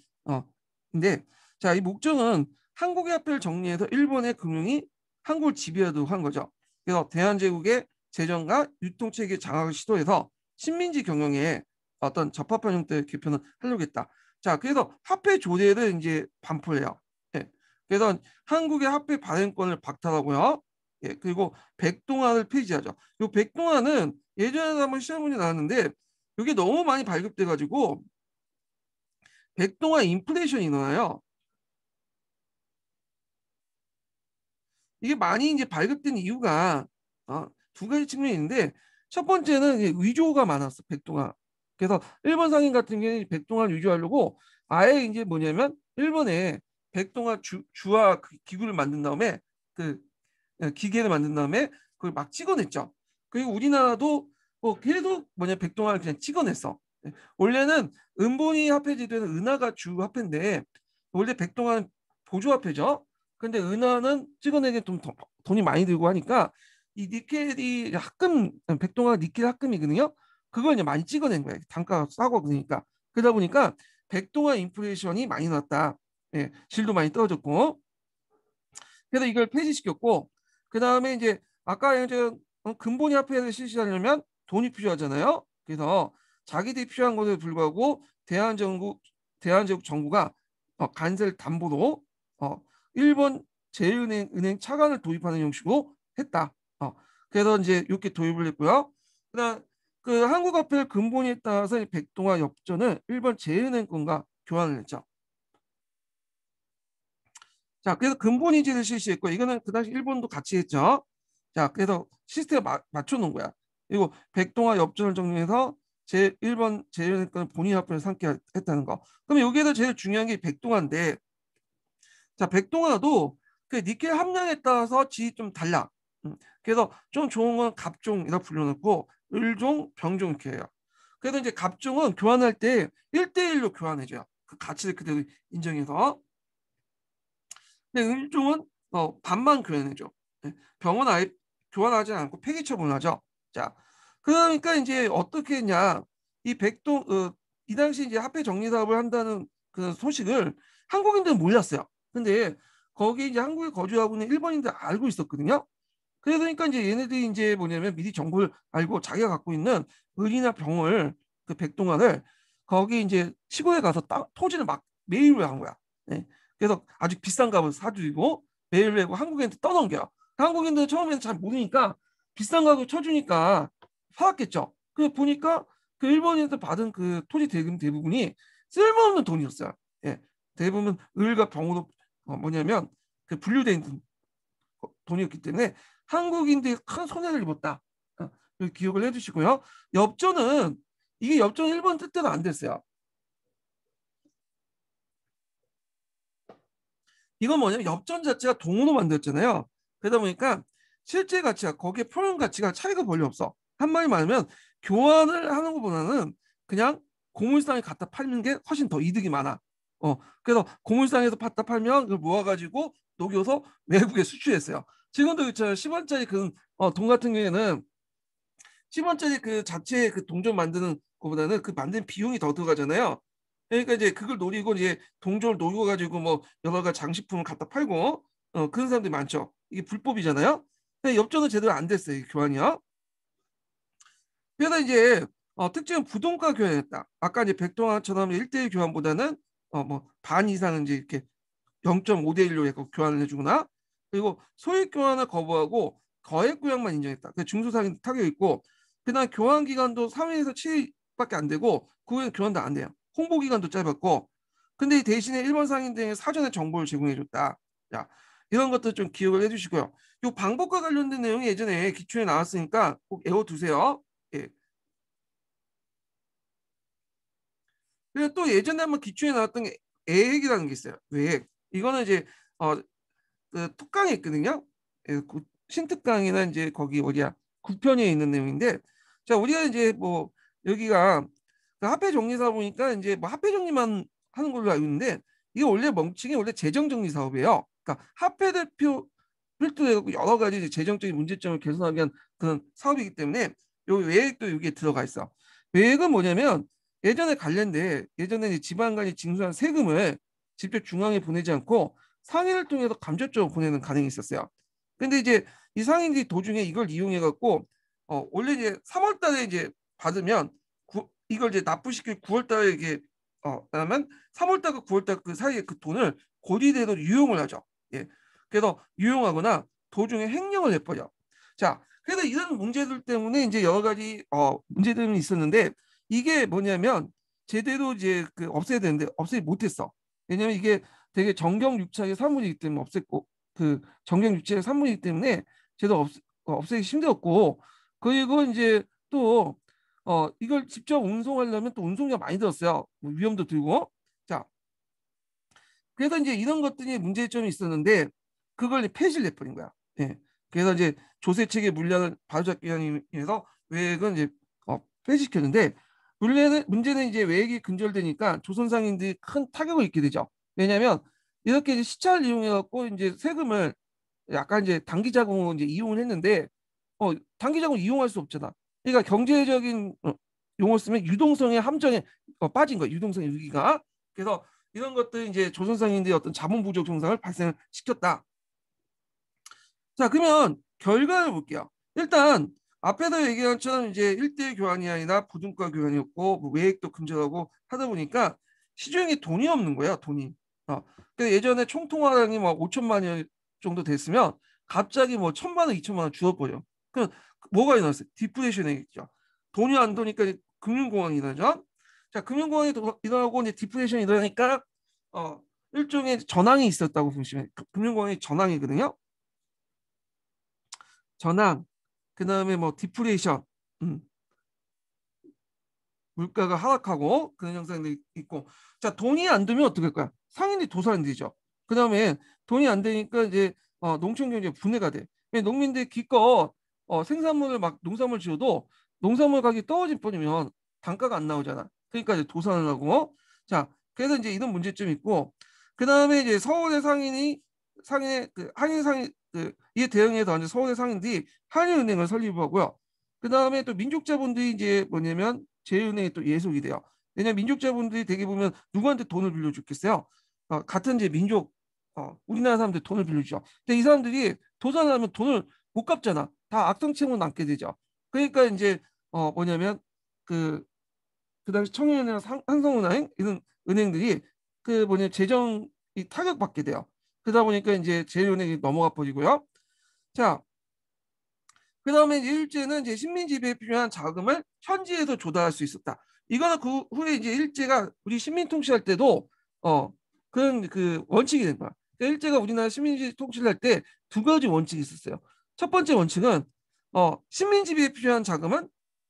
Speaker 1: 인데, 자, 이 목적은 한국의 화폐를 정리해서 일본의 금융이 한국을 지배하도록 한 거죠. 그래서 대한제국의 재정과 유통체계 장악을 시도해서 식민지 경영에 어떤 적합한 형태의 개편을 하려고 했다. 자, 그래서 화폐 조례를 이제 반포해요. 예. 그래서 한국의 화폐 발행권을 박탈하고요. 예, 그리고 백동안을 폐지하죠. 요 백동안은 예전에 한번 시험 문제 나왔는데 이게 너무 많이 발급돼 가지고 백동안 인플레이션이 일어나요. 이게 많이 이제 발급된 이유가 두 가지 측면이 있는데, 첫 번째는 위조가 많았어, 백동안. 그래서 일본 상인 같은 경우는 백동안 위조하려고 아예 이제 뭐냐면 일본에 백동안 주화 기구를 만든 다음에 그 기계를 만든 다음에 그걸 막 찍어냈죠. 그리고 우리나라도 계속 백동안을 그냥 찍어냈어. 예, 원래는 은본위 화폐 제도에는 은하가 주 화폐인데 원래 백동안은 보조 화폐죠. 근데 은하는 찍어내기 좀 돈이 많이 들고 하니까 이 니켈이 합금, 백동안 니켈 합금이거든요. 그걸 이제 많이 찍어낸 거예요. 단가가 싸고 그러니까. 그러다 보니까 백동안 인플레이션이 많이 났다. 예, 질도 많이 떨어졌고. 그래서 이걸 폐지시켰고, 그 다음에 이제 아까 이제 근본위 화폐를 실시하려면 돈이 필요하잖아요. 그래서 자기들이 필요한 것에 불구하고 대한제국 정부가 간세를 담보로 일본 제일은행 차관을 도입하는 형식으로 했다. 그래서 이제 이렇게 도입을 했고요. 그다음 그 한국화폐 근본위에 따라서 백동화 엽전을 일본 제일은행권과 교환을 했죠. 자, 그래서 근본위제를 실시했고, 이거는 그 당시 일본도 같이 했죠. 자, 그래서 시스템에 맞춰놓은 거야. 그리고 백동화 엽전을 정리해서 일본 제일은행권 본위화폐를 삼게 했다는 거. 그럼 여기에서 제일 중요한 게 백동화인데, 자, 백동화도 그 니켈 함량에 따라서 질이 좀 달라. 그래서 좀 좋은 건 갑종이라고 불러놓고 을종, 병종 이렇게 해요. 그래서 이제 갑종은 교환할 때 1대1로 교환해줘요. 그 가치를 그대로 인정해서. 근데 을종은 반만 교환해줘. 네, 병은 아예 교환하지 않고 폐기 처분하죠. 자, 그러니까 이제 어떻게 했냐? 이 당시 이제 화폐 정리 사업을 한다는 그 소식을 한국인들은 몰랐어요. 근데 거기 이제 한국에 거주하고 있는 일본인들 알고 있었거든요. 그러니까 이제 얘네들이 이제 뭐냐면 미리 정보를 알고 자기가 갖고 있는 을이나 병을 그 백동안을 거기 이제 시골에 가서 토지를 막 매입을 한 거야. 네. 그래서 아주 비싼 값을 사주고 매입을 하고 한국인한테 떠넘겨. 한국인들 처음에는 잘 모르니까 비싼 가격 쳐주니까 팔았겠죠. 그래 보니까 그 일본인한테 받은 그 토지 대금 대부분이 쓸모없는 돈이었어요. 예. 대부분 을과 병으로 뭐냐면 그 분류된 돈이었기 때문에 한국인들이 큰 손해를 입었다. 기억을 해주시고요. 엽전은 이게 엽전 일본 뜻대로 안 됐어요. 이건 뭐냐면 엽전 자체가 동으로 만들었잖아요. 그러다 보니까 실제 가치가 거기에 표현 가치가 차이가 별로 없어. 한마디 말하면 교환을 하는 것보다는 그냥 고물상에 갖다 팔는 게 훨씬 더 이득이 많아. 그래서 고물상에서 갖다 팔면 그걸 모아가지고 녹여서 외국에 수출했어요. 지금도 그렇잖아요. 10원짜리 돈 같은 경우에는 10원짜리 그 자체 그 동전 만드는 것보다는 그 만든 비용이 더 들어가잖아요. 그러니까 이제 그걸 노리고 이제 동전을 녹여가지고 뭐 여러 가지 장식품을 갖다 팔고 그런 사람들이 많죠. 이게 불법이잖아요. 근데 엽전은 제대로 안 됐어요. 이 교환이요. 그래서 이제 특징은 부동가 교환이었다. 아까 이제 백동원처럼 1대1 교환보다는 뭐 반 이상은 이제 이렇게 0.5대1로 해서 교환을 해주거나 그리고 소액 교환을 거부하고 거액 구역만 인정했다. 그 중소상인 타격이 있고 그다음 교환 기간도 3일에서 7일밖에 안 되고 그 후에는 교환도 안 돼요. 홍보 기간도 짧았고 근데 대신에 일본 상인 등의 사전에 정보를 제공해줬다. 자, 이런 것도 좀 기억을 해주시고요. 이 방법과 관련된 내용이 예전에 기초에 나왔으니까 꼭 외워두세요. 예. 그리고 또 예전에 한번 기초에 나왔던 게 애액이라는 게 있어요. 외액. 이거는 이제 그 특강에 있거든요. 예, 신특강이나 이제 거기 어디야 국편에 있는 내용인데, 자 우리가 이제 뭐 여기가 그 화폐 정리사 보니까 이제 뭐 화폐 정리만 하는 걸로 알고 있는데 이게 원래 멍칭이 원래 재정 정리 사업이에요. 그러니까 화폐 대표 필두되고 여러 가지 이제 재정적인 문제점을 개선하기 위한 그런 사업이기 때문에 요 외액도 여기에 들어가 있어. 외액은 뭐냐면 예전에 이제 지방간이 징수한 세금을 직접 중앙에 보내지 않고 상인을 통해서 간접적으로 보내는 가능이 있었어요. 근데 이제 이 상인들이 도중에 이걸 이용해 갖고 원래 이제 3월 달에 이제 받으면 이걸 이제 납부시킬 9월 달에 이게 그러면 3월 달과 9월 달 그 사이에 그 돈을 고리대로 유용을 하죠. 예. 그래서 유용하거나 도중에 횡령을 해버려. 자, 그래서 이런 문제들 때문에 이제 여러 가지 문제들이 있었는데 이게 뭐냐면 제대로 이제 그 없애야 되는데 없애지 못했어. 왜냐면 이게 되게 정경유착의 산물이기 때문에 없앴고 그 정경유착의 산물이기 때문에 제대로 없애기 힘들었고 그리고 이제 또 이걸 직접 운송하려면 또 운송료가 많이 들었어요. 뭐 위험도 들고. 자, 그래서 이제 이런 것들이 문제점이 있었는데 그걸 폐지를 내버린 거야. 예. 그래서 이제 조세 체계 물량을 바로잡기 위해서 외액은 이제 폐지시켰는데 문제는 이제 외액이 근절되니까 조선 상인들이 큰 타격을 입게 되죠. 왜냐하면 이렇게 이제 시차를 이용해 갖고 이제 세금을 약간 이제 단기 자금으로 이제 이용을 했는데 단기 자금 이용할 수 없잖아. 그러니까 경제적인 용어 쓰면 유동성의 함정에 빠진 거야. 유동성의 위기가. 그래서 이런 것들이 이제 조선 상인들의 어떤 자본 부족 증상을 발생시켰다. 자, 그러면 결과를 볼게요. 일단 앞에서 얘기한 것처럼 이제 1대1 교환이 아니라 부등가 교환이었고 뭐 외액도 근절하고 하다 보니까 시중에 돈이 없는 거야, 돈이. 그래서 예전에 총통화량이 뭐 5천만 원 정도 됐으면 갑자기 뭐 1,000만 원, 2천만 원 줄어버려. 그럼 뭐가 일어났어요? 디플레이션이 있죠. 돈이 안 도니까 금융공황이 일어나죠. 자, 금융공황이 일어나고 이제 디플레이션이 일어나니까 일종의 전황이 있었다고 보시면 금융공황이 전황이거든요. 전황, 그 다음에 뭐 디플레이션, 음, 물가가 하락하고 그런 현상들이 있고, 자 돈이 안 되면 어떻게 할 거야? 상인이 도산되죠. 그 다음에 돈이 안 되니까 이제 농촌 경제 분해가 돼. 농민들이 기껏 생산물을 막 농산물 지어도 농산물 가격이 떨어질 뿐이면 단가가 안 나오잖아. 그러니까 이제 도산을 하고, 자 그래서 이제 이런 문제점이 있고, 그 다음에 이제 서울의 상인의 그 한인 상인 이에 대응해서 이제 서울의 상인들이 한인은행을 설립하고요. 그 다음에 또 민족자본들이 이제 뭐냐면 제일은행이 또 예속이 돼요. 왜냐면 민족자본들이 되게 보면 누구한테 돈을 빌려줬겠어요. 같은 이제 민족 우리나라 사람들 돈을 빌려주죠. 근데 이 사람들이 도산을 하면 돈을 못 갚잖아. 다 악성채무 남게 되죠. 그러니까 이제 뭐냐면 그, 그 당시 청년은행, 한성은행 이런 은행들이 그 뭐냐 재정이 타격받게 돼요. 그러다 보니까 이제 제일은행이 넘어가 버리고요. 자, 그 다음에 일제는 이제 식민 지배에 필요한 자금을 현지에서 조달할 수 있었다. 이거는 그 후에 이제 일제가 우리 식민 통치할 때도 그런 그 원칙이 된 거야. 그러니까 일제가 우리나라 식민지 통치를 할 때 두 가지 원칙이 있었어요. 첫 번째 원칙은 식민 지배에 필요한 자금은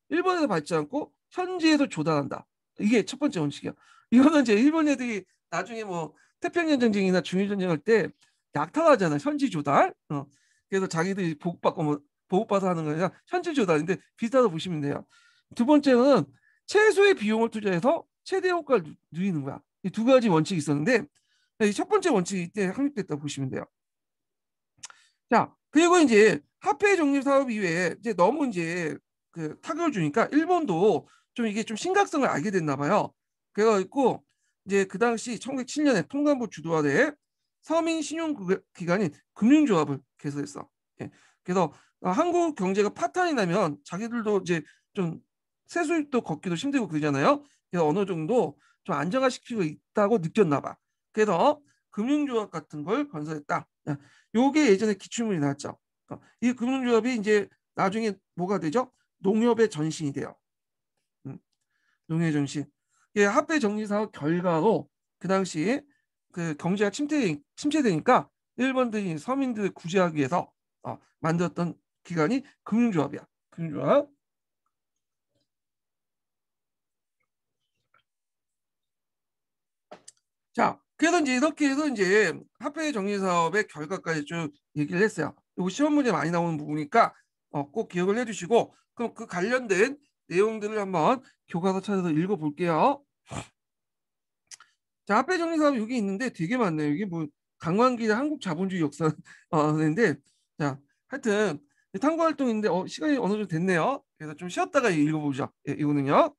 Speaker 1: 일본에서 받지 않고 현지에서 조달한다. 이게 첫 번째 원칙이야. 이거는 이제 일본 애들이 나중에 뭐 태평양 전쟁이나 중일 전쟁 할 때 약탈하잖아. 현지 조달. 그래서 자기들이 보복받고 뭐 보호받아 하는 거냐 현질 조달인데 비슷하다 보시면 돼요. 두 번째는 최소의 비용을 투자해서 최대 효과를 누리는 거야. 이 두 가지 원칙이 있었는데 이 첫 번째 원칙이 이때 확립됐다고 보시면 돼요. 자, 그리고 이제 화폐 적립 사업 이외에 이제 너무 이제 그 타격을 주니까 일본도 좀 이게 좀 심각성을 알게 됐나 봐요. 그래가지고 이제 그 당시 1907년에 통감부 주도하에 서민 신용기관인 금융조합을 개설했어. 예. 그래서 한국 경제가 파탄이 나면 자기들도 이제 좀 세수입도 걷기도 힘들고 그러잖아요. 그래서 어느 정도 좀 안정화시키고 있다고 느꼈나 봐. 그래서 금융조합 같은 걸 건설했다. 요게 예전에 기출문이 나왔죠. 이 금융조합이 이제 나중에 뭐가 되죠? 농협의 전신이 돼요. 농협의 전신. 예, 화폐 정리 사업 결과로 그 당시 그 경제가 침체되니까 일본들이 서민들을 구제하기 위해서 만들었던 기관이 금융조합이야. 금융조합. 자, 그래서 이제 이렇게 해서 이제 화폐 정리 사업의 결과까지 쭉 얘기를 했어요. 이거 시험 문제 많이 나오는 부분이니까 꼭 기억을 해주시고 그럼 그 관련된 내용들을 한번 교과서 찾아서 읽어볼게요. 자, 화폐 정리 사업 여기 있는데 되게 많네요. 이게 뭐 강환기의 한국 자본주의 역사인데 자, 하여튼 탐구 활동인데 시간이 어느 정도 됐네요. 그래서 좀 쉬었다가 읽어보자. 예, 이거는요.